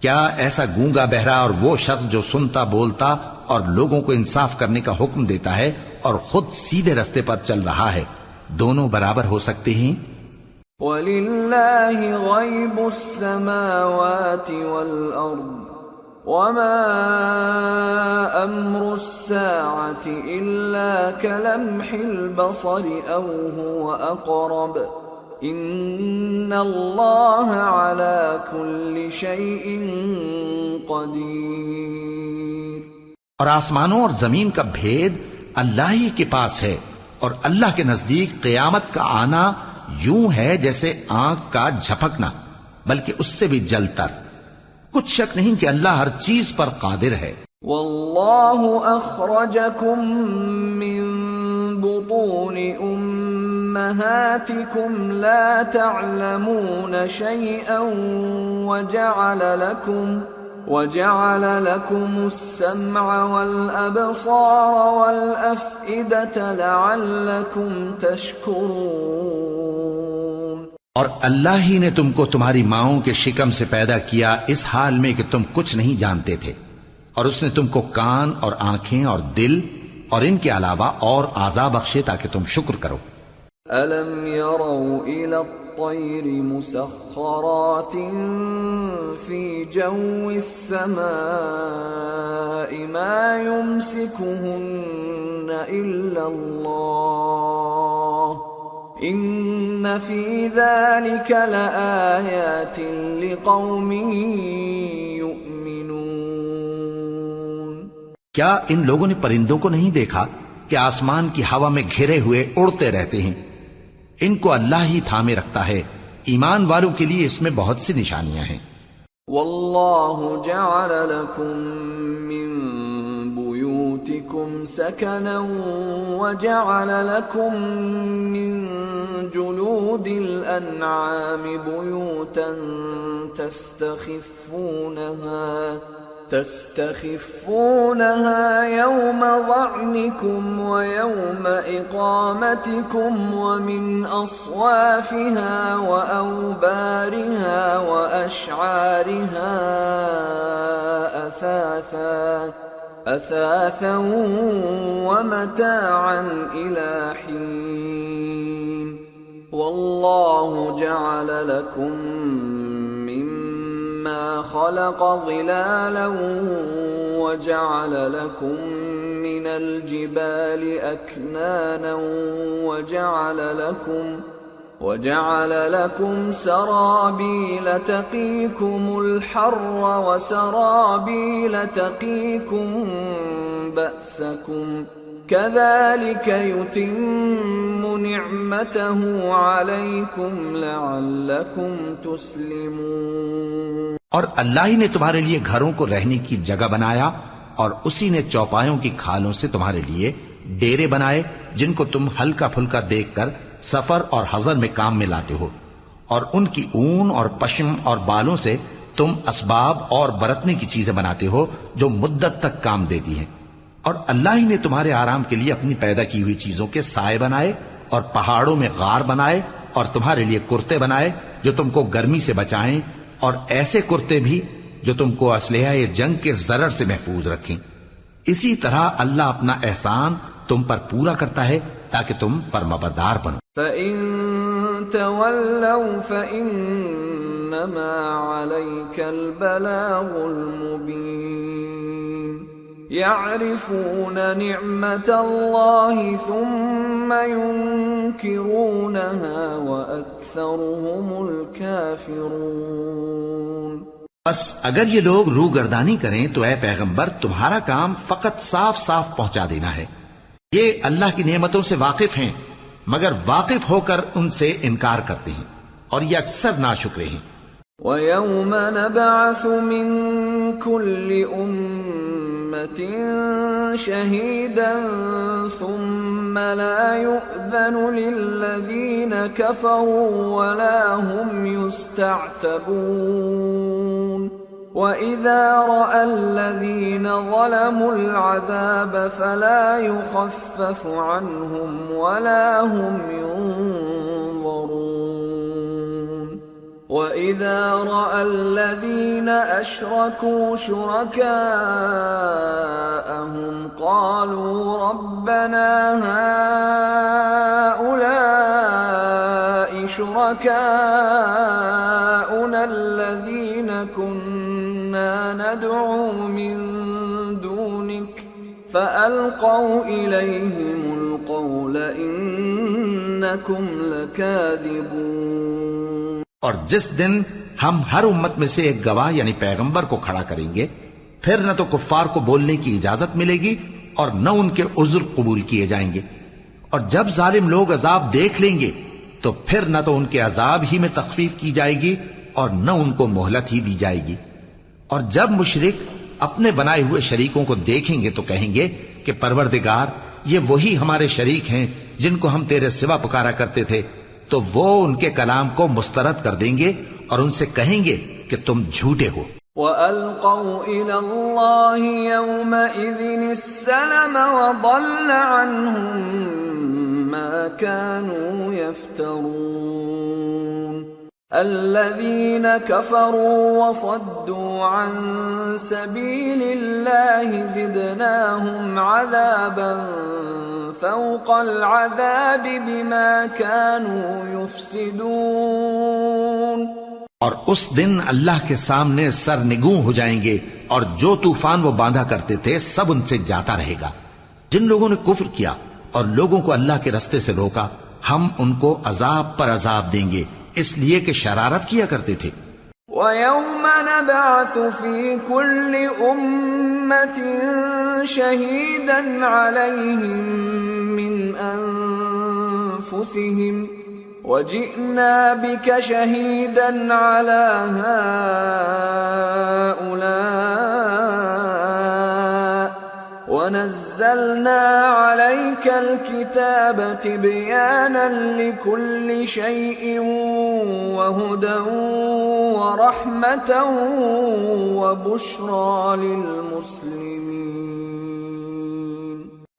کیا ایسا گونگا بہرا اور وہ شخص جو سنتا بولتا اور لوگوں کو انصاف کرنے کا حکم دیتا ہے اور خود سیدھے رستے پر چل رہا ہے، دونوں برابر ہو سکتے ہیں؟ وَلِلَّهِ غَيْبُ السَّمَاوَاتِ وَالْأَرْضِ وما أمر الساعة إلا كلمح البصر أو هو أقرب إن الله على كل شيء قدير۔ اور آسمانوں اور زمین کا بھید اللہ ہی کے پاس ہے، اور اللہ کے نزدیک قیامت کا آنا یوں ہے جیسے آنکھ کا جھپکنا، بلکہ اس سے بھی جل تر۔ کچھ شک نہیں کہ اللہ ہر چیز پر قادر ہے۔ واللہ اخرجکم من بطون امہاتکم لا تعلمون شیئا وجعل لكم السمع والأبصار والأفئدة لعلكم تشکرون۔ اور اللہ ہی نے تم کو تمہاری ماؤں کے شکم سے پیدا کیا اس حال میں کہ تم کچھ نہیں جانتے تھے، اور اس نے تم کو کان اور آنکھیں اور دل اور ان کے علاوہ اور اعضاء بخشے تاکہ تم شکر کرو۔ أَلَمْ يَرَوْا إِلَى الطَّيْرِ مُسَخَّرَاتٍ فِي جَوِّ السَّمَاءِ مَا يُمْسِكُهُنَّ إِلَّا اللَّهُ إِنَّ فِي ذَلِكَ لَآيَاتٍ لِقَوْمٍ يُؤْمِنُونَ۔ کیا ان لوگوں نے پرندوں کو نہیں دیکھا کہ آسمان کی ہوا میں گھرے ہوئے اڑتے رہتے ہیں؟ ان کو اللہ ہی تھامے رکھتا ہے، ایمان والوں کے لیے اس میں بہت سی نشانیاں ہیں۔ واللہ جعل لکم من بیوتکم سکنا وجعل لکم من جلود الانعام بیوتا تستخفونها يوم ظعنكم ويوم إقامتكم ومن أصوافها وأوبارها وأشعارها أثاثا ومتاعا إلى حين والله جعل لكم مما خلق ظلالا وجعل لكم من الجبال أكنانا وجعل لكم سرابيل تقيكم الحر وسرابيل تقيكم بأسكم كذلك يتم نعمته عليكم لعلكم تسلمون۔ اور اللہ ہی نے تمہارے لیے گھروں کو رہنے کی جگہ بنایا، اور اسی نے چوپایوں کی کھالوں سے تمہارے لیے ڈیرے بنائے جن کو تم ہلکا پھلکا دیکھ کر سفر اور حضر میں کام میں لاتے ہو، اور ان کی اون اور پشم اور بالوں سے تم اسباب اور برتنے کی چیزیں بناتے ہو جو مدت تک کام دیتی ہیں۔ اور اللہ ہی نے تمہارے آرام کے لیے اپنی پیدا کی ہوئی چیزوں کے سائے بنائے، اور پہاڑوں میں غار بنائے، اور تمہارے لیے کرتے بنائے جو تم کو گرمی سے بچائیں، اور ایسے کرتے بھی جو تم کو اسلحہ جنگ کے ضرر سے محفوظ رکھیں۔ اسی طرح اللہ اپنا احسان تم پر پورا کرتا ہے تاکہ تم فرمانبردار بنو۔ فَإِن تَوَلَّوْا فَإِنَّمَا عَلَيْكَ الْبَلَاغُ الْمُبِينُ يَعْرِفُونَ نِعْمَةَ اللَّهِ ثُمَّ يُنْكِرُونَهَا وَأَكْثَرُهُمُ الْكَافِرُونَ۔ بس اگر یہ لوگ روگردانی کریں تو اے پیغمبر تمہارا کام فقط صاف صاف پہنچا دینا ہے۔ یہ اللہ کی نعمتوں سے واقف ہیں مگر واقف ہو کر ان سے انکار کرتے ہیں، اور یہ اکثر ناشکرے ہیں۔ وَيَوْمَ نَبْعَثُ مِن كُلِّ أُمَّةٍ شَهِيدًا ثُمَّ لَا يُؤْذَنُ لِلَّذِينَ كَفَرُوا وَلَا هُمْ يُسْتَعْتَبُونَ وَإِذَا رَأَى الَّذِينَ ظَلَمُوا الْعَذَابَ فَلَا يُخَفَّفُ عَنْهُمْ وَلَا هُمْ يُنظَرُونَ وَإِذَا رَأَى الَّذِينَ أَشْرَكُوا شُرَكَاءَهُمْ قَالُوا رَبَّنَا هَؤُلَاءِ شُرَكَاؤُنَا الَّذِينَ كُنَّا ما ندعو من دونك فألقوا إليهم القول إنكم لكاذبون۔ اور جس دن ہم ہر امت میں سے ایک گواہ یعنی پیغمبر کو کھڑا کریں گے، پھر نہ تو کفار کو بولنے کی اجازت ملے گی اور نہ ان کے عذر قبول کیے جائیں گے، اور جب ظالم لوگ عذاب دیکھ لیں گے تو پھر نہ تو ان کے عذاب ہی میں تخفیف کی جائے گی اور نہ ان کو مہلت ہی دی جائے گی۔ اور جب مشرک اپنے بنائے ہوئے شریکوں کو دیکھیں گے تو کہیں گے کہ پروردگار، یہ وہی ہمارے شریک ہیں جن کو ہم تیرے سوا پکارا کرتے تھے، تو وہ ان کے کلام کو مسترد کر دیں گے اور ان سے کہیں گے کہ تم جھوٹے ہو۔ وَأَلْقَوْا إِلَى اللَّهِ يَوْمَئِذٍ السَّلَمَ وَضَلَّ عَنْهُمْ مَا كَانُوا يَفْتَرُونَ۔ الَّذِينَ كَفَرُوا وَصَدُّوا عَن سَبِيلِ اللَّهِ زِدْنَاهُمْ عَذَابًا فَوْقَ الْعَذَابِ بِمَا كَانُوا يُفْسِدُونَ۔ اور اس دن اللہ کے سامنے سرنگوں ہو جائیں گے، اور جو طوفان وہ باندھا کرتے تھے سب ان سے جاتا رہے گا۔ جن لوگوں نے کفر کیا اور لوگوں کو اللہ کے رستے سے روکا، ہم ان کو عذاب پر عذاب دیں گے، اس لیے کہ شرارت کیا کرتے تھے۔ وَيَوْمَ نَبْعَثُ فِي كُلِّ أُمَّةٍ شَهِيدًا عَلَيْهِمْ مِنْ أَنفُسِهِمْ وَجِئْنَا بِكَ شَهِيدًا عَلَى هَؤُلَاءِ وَنَزَّلْنَا عَلَيْكَ الْكِتَابَ تِبْيَانًا لِكُلِّ شَيْءٍ وَهُدًى وَرَحْمَةً وَبُشْرَى لِلْمُسْلِمِينَ۔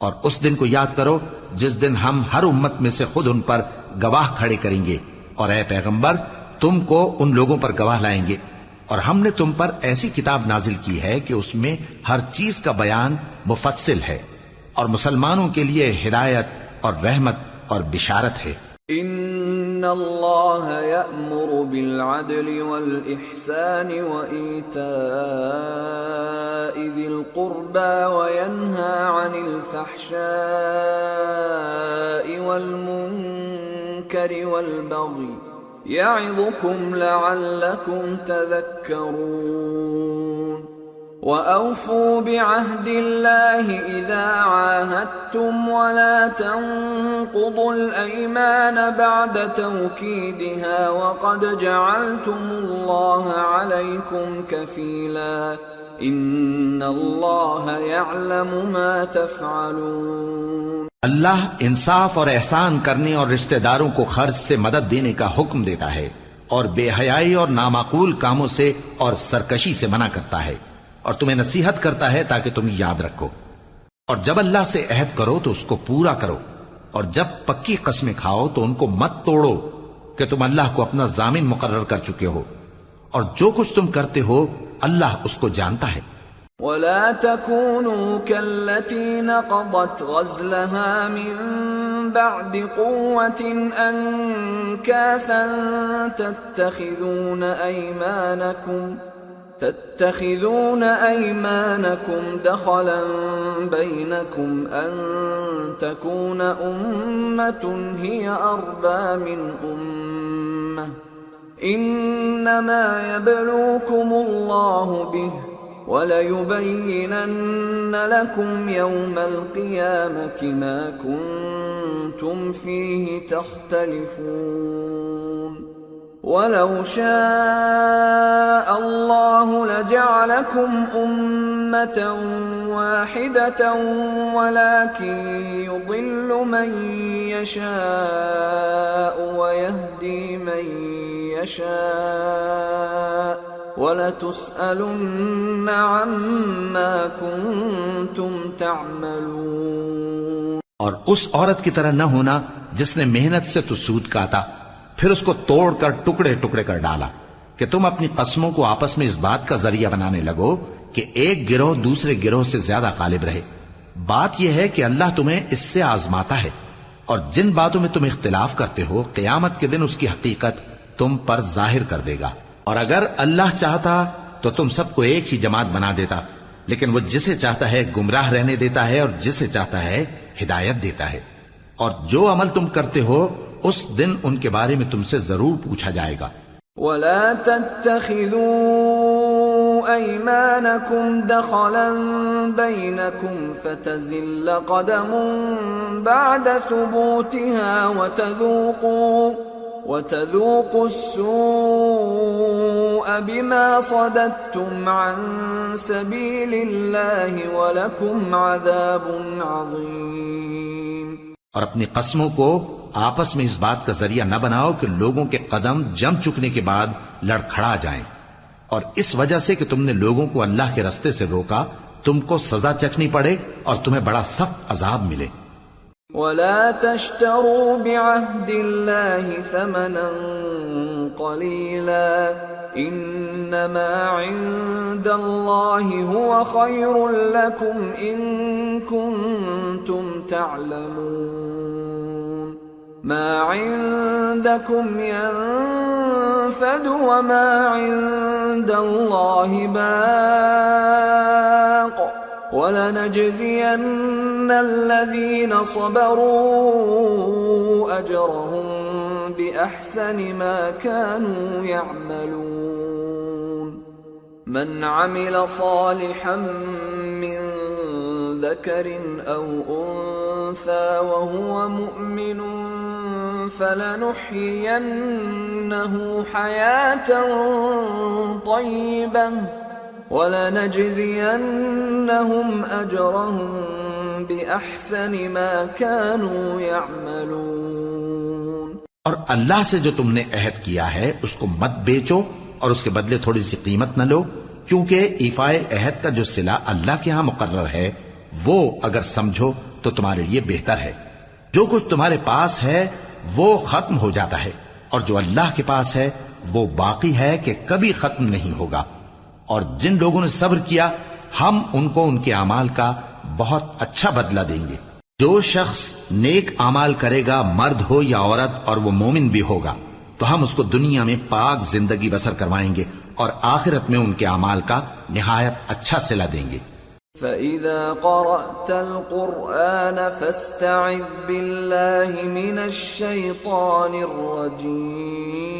اور اس دن کو یاد کرو جس دن ہم ہر امت میں سے خود ان پر گواہ کھڑے کریں گے، اور اے پیغمبر تم کو ان لوگوں پر گواہ لائیں گے، اور ہم نے تم پر ایسی کتاب نازل کی ہے کہ اس میں ہر چیز کا بیان مفصل ہے، اور مسلمانوں کے لیے ہدایت اور رحمت اور بشارت ہے۔ ان اللہ یأمر بالعدل والإحسان وإیتاء ذی القربى وینہى عن الفحشاء والمنکر والبغی یعظکم لعلکم تذکرون۔ وَأَوْفُوا بِعَهْدِ اللَّهِ إِذَا عَاهَدتُّمْ وَلَا تَنقُضُوا الْأَيْمَانَ بَعْدَ تَوْكِيدِهَا وَقَدْ جَعَلْتُمُ اللَّهَ عَلَيْكُمْ كَفِيلًا إِنَّ اللَّهَ يَعْلَمُ مَا تَفْعَلُونَ۔ اللہ انصاف اور احسان کرنے اور رشتہ داروں کو خرچ سے مدد دینے کا حکم دیتا ہے، اور بے حیائی اور نامعقول کاموں سے اور سرکشی سے منع کرتا ہے، اور تمہیں نصیحت کرتا ہے تاکہ تم یاد رکھو۔ اور جب اللہ سے عہد کرو تو اس کو پورا کرو، اور جب پکی قسمیں کھاؤ تو ان کو مت توڑو کہ تم اللہ کو اپنا ضامن مقرر کر چکے ہو، اور جو کچھ تم کرتے ہو اللہ اس کو جانتا ہے۔ وَلَا تَكُونُوا كَالَّتِي نَقَضَتْ غَزْلَهَا مِن بَعْدِ قُوَّةٍ أَنكَاثًا تَتَّخِذُونَ أَيْمَانَكُمْ دَخَلًا بَيْنَكُمْ أَن تَكُونَ أُمَّةٌ هِيَ أَرْبَى مِنْ أُمَّةٍ إِنَّمَا يَبْلُوكُمُ اللَّهُ بِهِ وَلَيُبَيِّنَنَّ لَكُمْ يَوْمَ الْقِيَامَةِ مَا كُنتُمْ فِيهِ تَخْتَلِفُونَ۔ وَلَوْ شَاءَ اللَّهُ لَجَعَلَكُمْ أُمَّةً وَاحِدَةً وَلَكِنْ يُضِلُّ مَنْ يَشَاءُ وَيَهْدِي مَنْ يَشَاءُ وَلَتُسْأَلُنَّ عَمَّا كُنْتُمْ تَعْمَلُونَ۔ اور اس عورت کی طرح نہ ہونا جس نے محنت سے تو سود کاتا پھر اس کو توڑ کر ٹکڑے ٹکڑے کر ڈالا، کہ تم اپنی قسموں کو آپس میں اس بات کا ذریعہ بنانے لگو کہ ایک گروہ دوسرے گروہ سے زیادہ غالب رہے۔ بات یہ ہے کہ اللہ تمہیں اس سے آزماتا ہے، اور جن باتوں میں تم اختلاف کرتے ہو قیامت کے دن اس کی حقیقت تم پر ظاہر کر دے گا۔ اور اگر اللہ چاہتا تو تم سب کو ایک ہی جماعت بنا دیتا، لیکن وہ جسے چاہتا ہے گمراہ رہنے دیتا ہے اور جسے چاہتا ہے ہدایت دیتا ہے۔ اور جو عمل تم کرتے ہو اس دن ان کے بارے میں تم سے ضرور پوچھا جائے گا۔ ولا تتخذوا أيمانكم دخلا بينكم فتزل قدم بعد ثبوتها وتذوقوا السوء بما صددتم عن سبيل الله ولكم عذاب عظيم۔ اور اپنی قسموں کو آپس میں اس بات کا ذریعہ نہ بناؤ کہ لوگوں کے قدم جم چکنے کے بعد لڑکھڑا جائیں، اور اس وجہ سے کہ تم نے لوگوں کو اللہ کے رستے سے روکا تم کو سزا چکھنی پڑے اور تمہیں بڑا سخت عذاب ملے۔ ولا تشتروا بعهد الله ثمنا قليلا انما عند الله هو خير لكم ان كنتم تعلمون ما عندكم ينفد وما عند الله باق وَلَنَجْزِيَنَّ الَّذِينَ صَبَرُوا أَجْرَهُمْ بِأَحْسَنِ مَا كَانُوا يَعْمَلُونَ مَنْ عَمِلَ صَالِحًا مِّن ذَكَرٍ أَوْ أُنثَى وَهُوَ مُؤْمِنٌ فَلَنُحْيِيَنَّهُ حَيَاةً طَيِّبَةً وَلَنَجْزِيَنَّهُمْ أَجْرَهُمْ بِأَحْسَنِ مَا كَانُوا يَعْمَلُونَ۔ اور اللہ سے جو تم نے عہد کیا ہے اس کو مت بیچو اور اس کے بدلے تھوڑی سی قیمت نہ لو، کیونکہ ایفائے عہد کا جو صلہ اللہ کے ہاں مقرر ہے وہ اگر سمجھو تو تمہارے لیے بہتر ہے۔ جو کچھ تمہارے پاس ہے وہ ختم ہو جاتا ہے، اور جو اللہ کے پاس ہے وہ باقی ہے کہ کبھی ختم نہیں ہوگا۔ اور جن لوگوں نے صبر کیا ہم ان کو ان کے اعمال کا بہت اچھا بدلہ دیں گے۔ جو شخص نیک اعمال کرے گا مرد ہو یا عورت اور وہ مومن بھی ہوگا تو ہم اس کو دنیا میں پاک زندگی بسر کروائیں گے اور آخرت میں ان کے اعمال کا نہایت اچھا صلہ دیں گے۔ فَإِذَا قَرَأْتَ الْقُرْآنَ فَاسْتَعِذْ بِاللَّهِ مِنَ الشَّيْطَانِ الرَّجِيمِ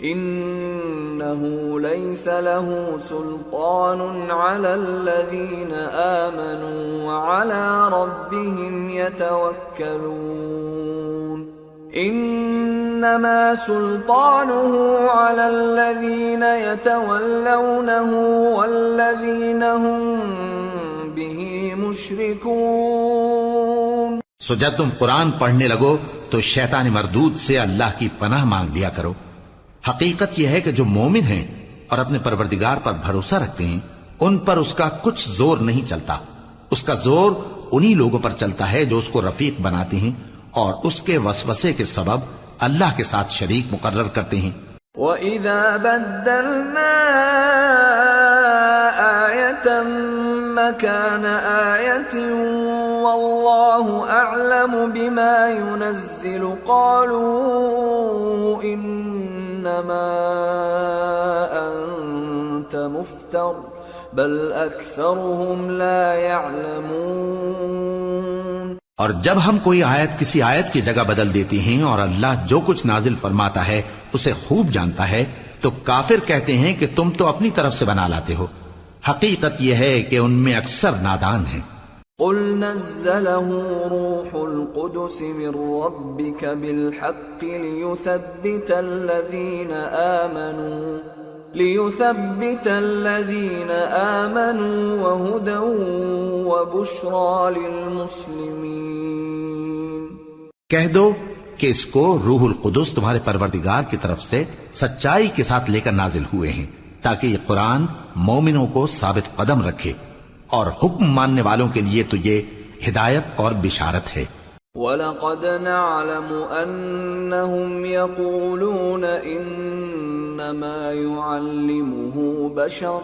إِنَّهُ لَيْسَ لَهُ سُلْطَانٌ عَلَى الَّذِينَ آمَنُوا وَعَلَى رَبِّهِمْ يَتَوَكَّلُونَ إِنَّمَا سُلْطَانُهُ عَلَى الَّذِينَ يَتَوَلَّوْنَهُ وَالَّذِينَ هُمْ بِهِ مُشْرِكُونَ۔ سو جب تم قرآن پڑھنے لگو تو شیطان مردود سے اللہ کی پناہ مانگ لیا کرو۔ حقیقت یہ ہے کہ جو مومن ہیں اور اپنے پروردگار پر بھروسہ رکھتے ہیں ان پر اس کا کچھ زور نہیں چلتا، اس کا زور انہی لوگوں پر چلتا ہے جو اس کو رفیق بناتے ہیں اور اس کے وسوسے کے سبب اللہ کے ساتھ شریک مقرر کرتے ہیں۔ وَإِذَا بَدَّلْنَا آيَةً مَكَانَ آيَةٍ وَاللَّهُ أَعْلَمُ بِمَا يُنَزِّلُ قَالُوا إِنَّمَا أَنْتَ مُفْتَرٍ بَلْ أَكْثَرُهُمْ لَا يَعْلَمُونَ۔ اور جب ہم کوئی آیت کسی آیت کی جگہ بدل دیتی ہیں اور اللہ جو کچھ نازل فرماتا ہے اسے خوب جانتا ہے تو کافر کہتے ہیں کہ تم تو اپنی طرف سے بنا لاتے ہو، حقیقت یہ ہے کہ ان میں اکثر نادان ہیں۔ قُلْ نَزَّلَهُ رُوحُ الْقُدُسِ مِنْ رَبِّكَ بِالْحَقِّ لِيُثَبِّتَ الَّذِينَ آمَنُوا وَهُدًى وَبُشْرَى لِلْمُسْلِمِينَ۔ کہہ دو کہ اس کو روح القدس تمہارے پروردگار کی طرف سے سچائی کے ساتھ لے کر نازل ہوئے ہیں تاکہ یہ قرآن مومنوں کو ثابت قدم رکھے، اور حکم ماننے والوں کے لیے تو یہ ہدایت اور بشارت ہے۔ وَلَقَدْ نَعْلَمُ أَنَّهُمْ يَقُولُونَ إِنَّمَا يُعَلِّمُهُ بَشَرٌ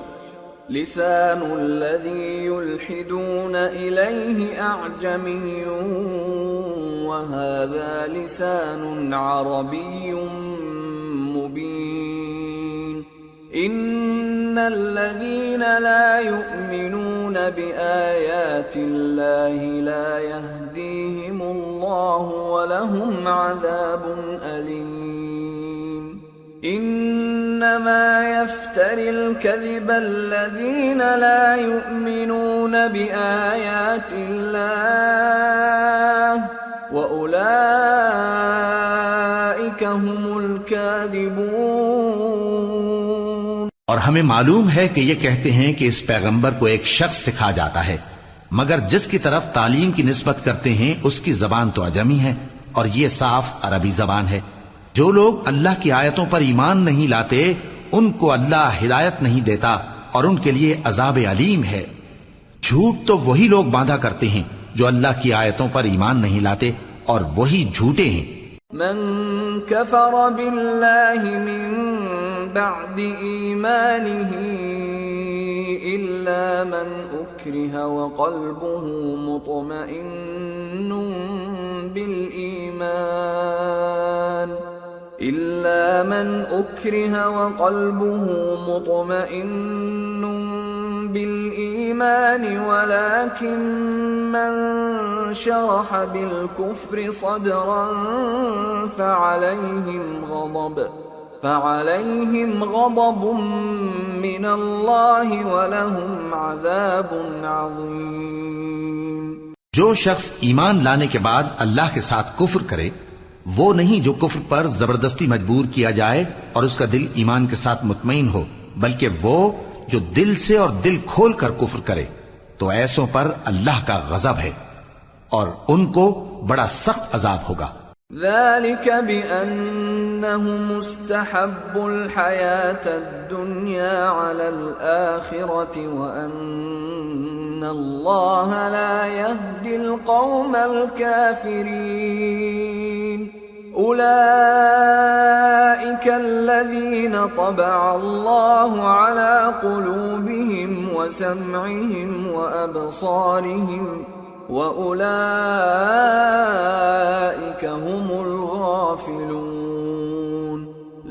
لِسَانُ الَّذِي يُلْحِدُونَ إِلَيْهِ أَعْجَمِيٌّ وَهَذَا لِسَانٌ عَرَبِيٌّ مُبِينٌ الذين لا يؤمنون بآيات الله لا يهديهم الله ولهم عذاب أليم إنما يفتري الكذب الذين لا يؤمنون بآيات الله وأولئك هم الكاذبون۔ اور ہمیں معلوم ہے کہ یہ کہتے ہیں کہ اس پیغمبر کو ایک شخص سکھا جاتا ہے، مگر جس کی طرف تعلیم کی نسبت کرتے ہیں اس کی زبان تو عجمی ہے اور یہ صاف عربی زبان ہے۔ جو لوگ اللہ کی آیتوں پر ایمان نہیں لاتے ان کو اللہ ہدایت نہیں دیتا اور ان کے لیے عذاب علیم ہے۔ جھوٹ تو وہی لوگ باندھا کرتے ہیں جو اللہ کی آیتوں پر ایمان نہیں لاتے اور وہی جھوٹے ہیں۔ من كفر بالله من بعد إيمانه إلا من أكره وقلبه مطمئن بالإيمان ولكن من شرح بالكفر صدرا فعليهم غضب من الله ولهم عذاب عظيم۔ جو شخص ایمان لانے کے بعد اللہ کے ساتھ کفر کرے وہ نہیں جو کفر پر زبردستی مجبور کیا جائے اور اس کا دل ایمان کے ساتھ مطمئن ہو، بلکہ وہ جو دل سے اور دل کھول کر کفر کرے، تو ایسوں پر اللہ کا غضب ہے اور ان کو بڑا سخت عذاب ہوگا۔ ذلك بأنهم استحبوا الحياة الدنيا على الآخرة وأن الله لا يهدي القوم الكافرين أولئك الذين طبع الله على قلوبهم وسمعهم وأبصارهم وَأُولَئِكَ هُمُ الْغَافِلُونَ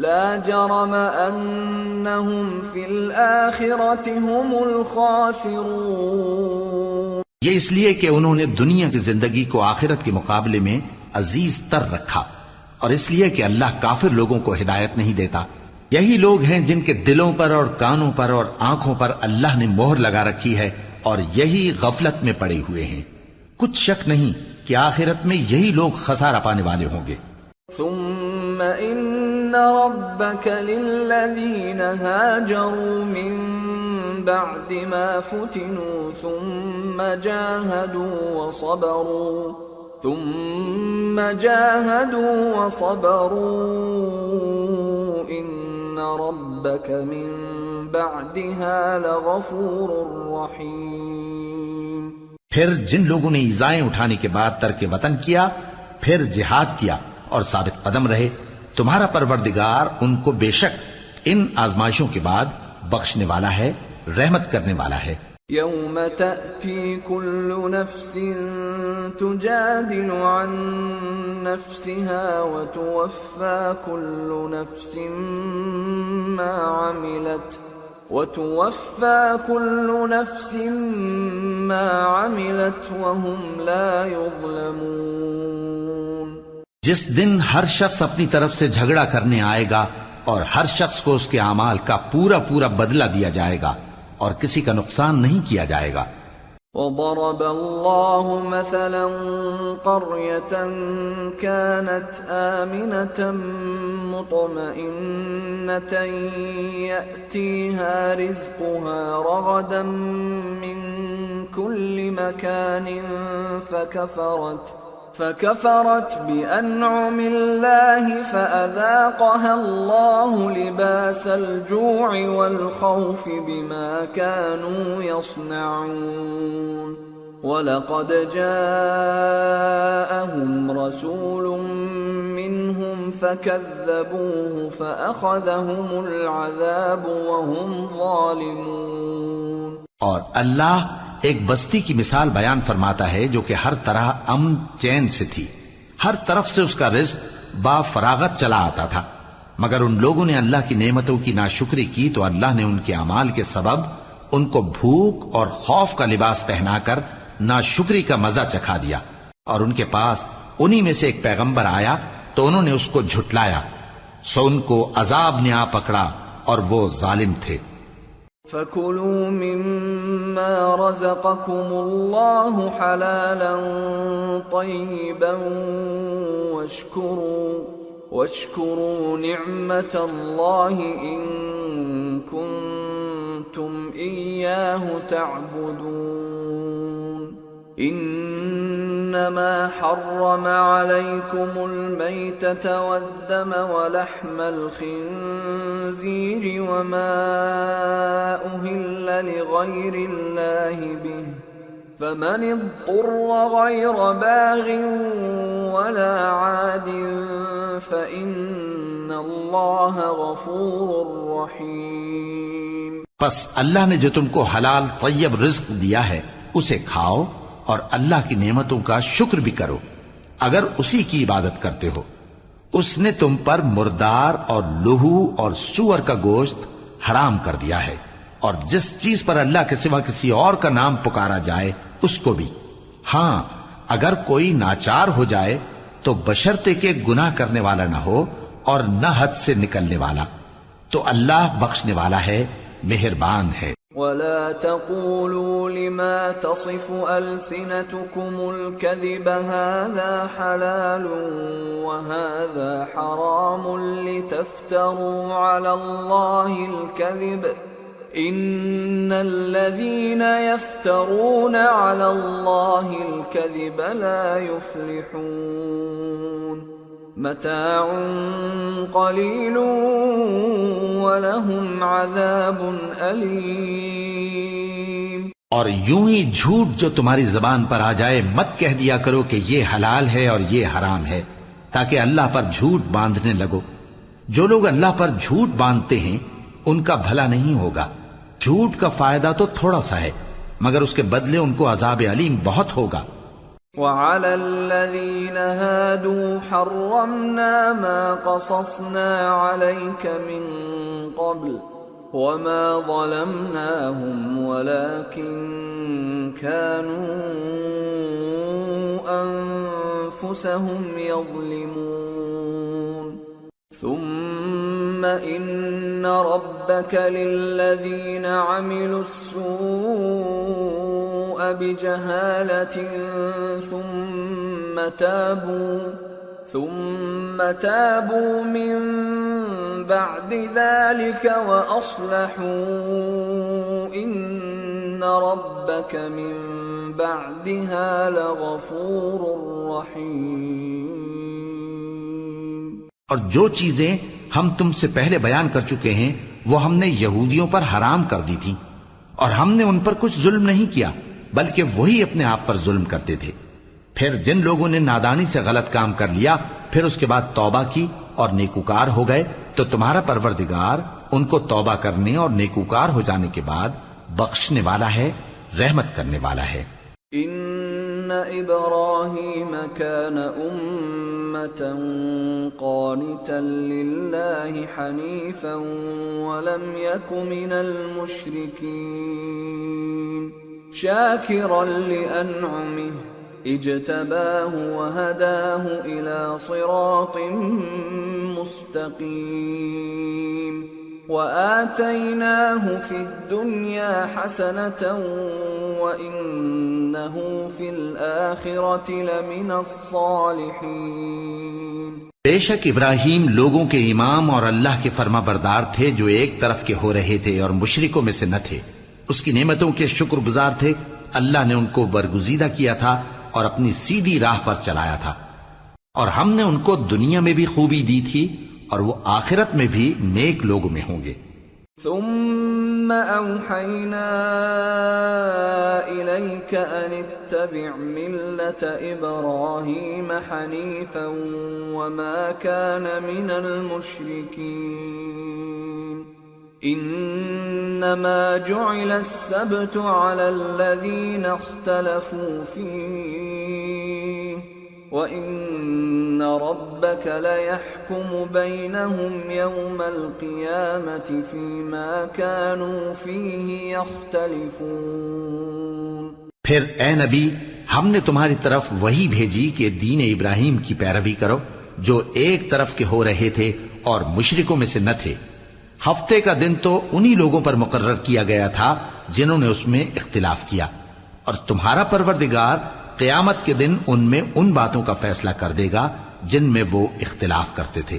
لَا جَرَمَ أَنَّهُمْ فِي الْآخِرَةِ هُمُ الْخَاسِرُونَ۔ یہ اس لیے کہ انہوں نے دنیا کی زندگی کو آخرت کے مقابلے میں عزیز تر رکھا، اور اس لیے کہ اللہ کافر لوگوں کو ہدایت نہیں دیتا۔ یہی لوگ ہیں جن کے دلوں پر اور کانوں پر اور آنکھوں پر اللہ نے مہر لگا رکھی ہے، اور یہی غفلت میں پڑے ہوئے ہیں۔ کچھ شک نہیں کہ آخرت میں یہی لوگ خسارہ پانے والے ہوں گے۔ ثم ان ربك للذين هاجروا من بعد ما فتنوا ثم جاهدوا وصبروا ان ربك من بعدها لغفور رحيم۔ پھر جن لوگوں نے ایذائیں اٹھانے کے بعد ترک وطن کیا، پھر جہاد کیا اور ثابت قدم رہے، تمہارا پروردگار ان کو بے شک ان آزمائشوں کے بعد بخشنے والا ہے، رحمت کرنے والا ہے۔ یوم تأتی کل نفس تجادل عن نفسها وتوفى كل نفس ما عملت وهم لا يظلمون۔ جس دن ہر شخص اپنی طرف سے جھگڑا کرنے آئے گا اور ہر شخص کو اس کے اعمال کا پورا بدلہ دیا جائے گا اور کسی کا نقصان نہیں کیا جائے گا۔ وضرب الله مثلا قرية كانت آمنة مطمئنة يأتيها رزقها رغدا من كل مكان فكفرت بأنعم الله فأذاقها الله لباس الجوع والخوف بما كانوا يصنعون وَلَقَدْ جَاءَهُمْ رَسُولٌ مِّنْهُمْ فَكَذَّبُوهُ فَأَخَذَهُمُ الْعَذَابُ وَهُمْ ظَالِمُونَ۔ اور اللہ ایک بستی کی مثال بیان فرماتا ہے جو کہ ہر طرح امن چین سے تھی، ہر طرف سے اس کا رزق با فراغت چلا آتا تھا، مگر ان لوگوں نے اللہ کی نعمتوں کی ناشکری کی تو اللہ نے ان کے اعمال کے سبب ان کو بھوک اور خوف کا لباس پہنا کر ناشکری کا مزہ چکھا دیا، اور ان کے پاس انہی میں سے ایک پیغمبر آیا تو انہوں نے اس کو جھٹلایا، سو ان کو عذاب نے آ پکڑا اور وہ ظالم تھے۔ فَكُلُوا مِمَّا رَزَقَكُمُ اللَّهُ حَلَالًا طَيِّبًا وَاشْكُرُوا نِعْمَةَ اللَّهِ إِن كُنتُمْ إِيَّاهُ تَعْبُدُونَ إِنَّمَا حَرَّمَ عَلَيْكُمُ الْمَيْتَةَ وَالدَّمَ وَلَحْمَ الْخِنزِيرِ وَمَا أُهِلَّ لِغَيْرِ اللَّهِ بِهِ فَمَنِ اضْطُرَّ غَيْرَ بَاغٍ وَلَا عَادٍ فَإِنَّ اللَّهَ غَفُورٌ رَحِيمٌ۔ پس اللہ نے جو تم کو حلال طیب رزق دیا ہے اسے کھاؤ اور اللہ کی نعمتوں کا شکر بھی کرو اگر اسی کی عبادت کرتے ہو۔ اس نے تم پر مردار اور لہو اور سور کا گوشت حرام کر دیا ہے، اور جس چیز پر اللہ کے سوا کسی اور کا نام پکارا جائے اس کو بھی۔ ہاں اگر کوئی ناچار ہو جائے تو بشرطے کہ گناہ کرنے والا نہ ہو اور نہ حد سے نکلنے والا، تو اللہ بخشنے والا ہے، مہربان ہے۔ وَلَا تَقُولُوا لِمَا تَصِفُ أَلْسِنَتُكُمُ الْكَذِبَ هَذَا حَلَالٌ وَهَذَا حَرَامٌ لِتَفْتَرُوا عَلَى اللَّهِ الْكَذِبَ إِنَّ الَّذِينَ يَفْتَرُونَ عَلَى اللَّهِ الْكَذِبَ لَا يُفْلِحُونَ متاع قلیل ولہم عذاب علیم۔ اور یوں ہی جھوٹ جو تمہاری زبان پر آ جائے مت کہہ دیا کرو کہ یہ حلال ہے اور یہ حرام ہے، تاکہ اللہ پر جھوٹ باندھنے لگو۔ جو لوگ اللہ پر جھوٹ باندھتے ہیں ان کا بھلا نہیں ہوگا۔ جھوٹ کا فائدہ تو تھوڑا سا ہے، مگر اس کے بدلے ان کو عذاب علیم بہت ہوگا۔ وَعَلَى الَّذِينَ هَادُوا حَرَّمْنَا مَا قَصَصْنَا عَلَيْكَ مِن قَبْلُ وَمَا ظَلَمْنَاهُمْ وَلَكِن كَانُوا أَنفُسَهُمْ يَظْلِمُونَ ثُمَّ إِنَّ رَبَّكَ لِلَّذِينَ عَمِلُوا السُّوءَ بِجَهَالَةٍ ثُمَّ تَابُوا مِن بَعْدِ ذَلِكَ وَأَصْلَحُوا إِنَّ رَبَّكَ مِن بَعْدِهَا لَغَفُورٌ رَّحِيمٌ۔ اور جو چیزیں ہم تم سے پہلے بیان کر چکے ہیں وہ ہم نے یہودیوں پر حرام کر دی تھی، اور ہم نے ان پر کچھ ظلم نہیں کیا بلکہ وہی اپنے آپ پر ظلم کرتے تھے۔ پھر جن لوگوں نے نادانی سے غلط کام کر لیا پھر اس کے بعد توبہ کی اور نیکوکار ہو گئے تو تمہارا پروردگار ان کو توبہ کرنے اور نیکوکار ہو جانے کے بعد بخشنے والا ہے، رحمت کرنے والا ہے۔ ان ابراہیم کان امة قانتا للہ حنیفا ولم یک من المشرکین شاکرا لانعمه اجتباه وهداه الى صراط مستقیم وآتيناه في الدنيا حسنة وإنه في الآخرة لمن الصالحين۔ بے شک ابراہیم لوگوں کے امام اور اللہ کے فرما بردار تھے جو ایک طرف کے ہو رہے تھے اور مشرکوں میں سے نہ تھے۔ اس کی نعمتوں کے شکر گزار تھے۔ اللہ نے ان کو برگزیدہ کیا تھا اور اپنی سیدھی راہ پر چلایا تھا، اور ہم نے ان کو دنیا میں بھی خوبی دی تھی اور وہ آخرت میں بھی نیک لوگوں میں ہوں گے۔ ثم اوحینا الیک ان اتبع ملة ابراہیم حنیفا وما کان من المشرکین انما جعل السبت على الذین اختلفوا فیہ وَإِنَّ رَبَّكَ لَيَحْكُمُ بَيْنَهُمْ يَوْمَ الْقِيَامَةِ فِيمَا كَانُوا فِيهِ يَخْتَلِفُونَ۔ پھر اے نبی، ہم نے تمہاری طرف وہی بھیجی کہ دین ابراہیم کی پیروی کرو جو ایک طرف کے ہو رہے تھے اور مشرکوں میں سے نہ تھے۔ ہفتے کا دن تو انہی لوگوں پر مقرر کیا گیا تھا جنہوں نے اس میں اختلاف کیا، اور تمہارا پروردگار قیامت کے دن ان میں ان باتوں کا فیصلہ کر دے گا جن میں وہ اختلاف کرتے تھے۔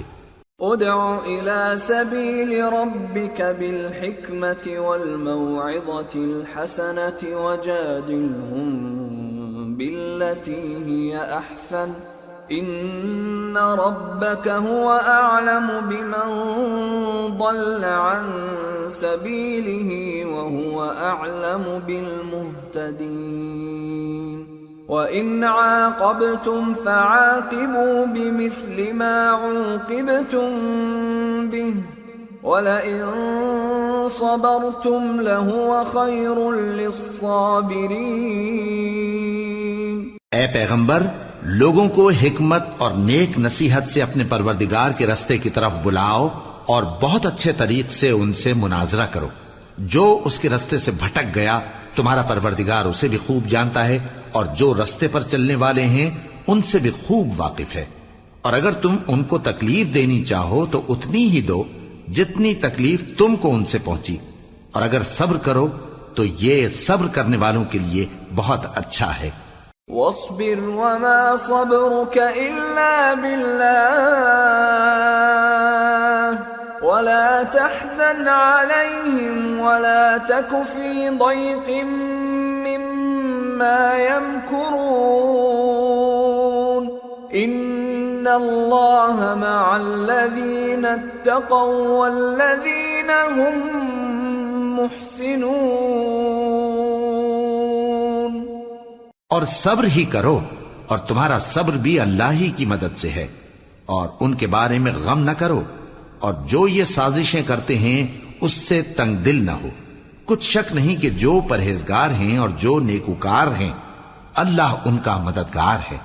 ادع الى سبيل ربك بالحكمة والموعظة الحسنة وجادلهم بالتي هي احسن ان ربك هو اعلم بمن ضل عن سبيله وهو اعلم بالمهتدين وَإِنْ عَاقَبْتُمْ فَعَاقِبُوا بِمِثْلِ مَا عُوقِبْتُمْ بِهِ وَلَئِنْ صَبَرْتُمْ لَهُوَ خَيْرٌ لِلصَّابِرِينَ۔ اے پیغمبر، لوگوں کو حکمت اور نیک نصیحت سے اپنے پروردگار کے رستے کی طرف بلاؤ اور بہت اچھے طریق سے ان سے مناظرہ کرو۔ جو اس کے رستے سے بھٹک گیا تمہارا پروردگار اسے بھی خوب جانتا ہے، اور جو رستے پر چلنے والے ہیں ان سے بھی خوب واقف ہے۔ اور اگر تم ان کو تکلیف دینی چاہو تو اتنی ہی دو جتنی تکلیف تم کو ان سے پہنچی، اور اگر صبر کرو تو یہ صبر کرنے والوں کے لیے بہت اچھا ہے۔ وَاصْبِرْ وَمَا صَبْرُكَ إِلَّا بِاللَّهِ وَلَا تَحْزَنْ عَلَيْهِمْ وَلَا تَكُ فِي ضَيْقٍ مِّمَّا يَمْكُرُونَ إِنَّ اللَّهَ مَعَ الَّذِينَ اتَّقَوْا وَالَّذِينَ هُمْ مُحْسِنُونَ۔ اور صبر ہی کرو، اور تمہارا صبر بھی اللہ ہی کی مدد سے ہے، اور ان کے بارے میں غم نہ کرو، اور جو یہ سازشیں کرتے ہیں اس سے تنگ دل نہ ہو۔ کچھ شک نہیں کہ جو پرہیزگار ہیں اور جو نیکوکار ہیں اللہ ان کا مددگار ہے۔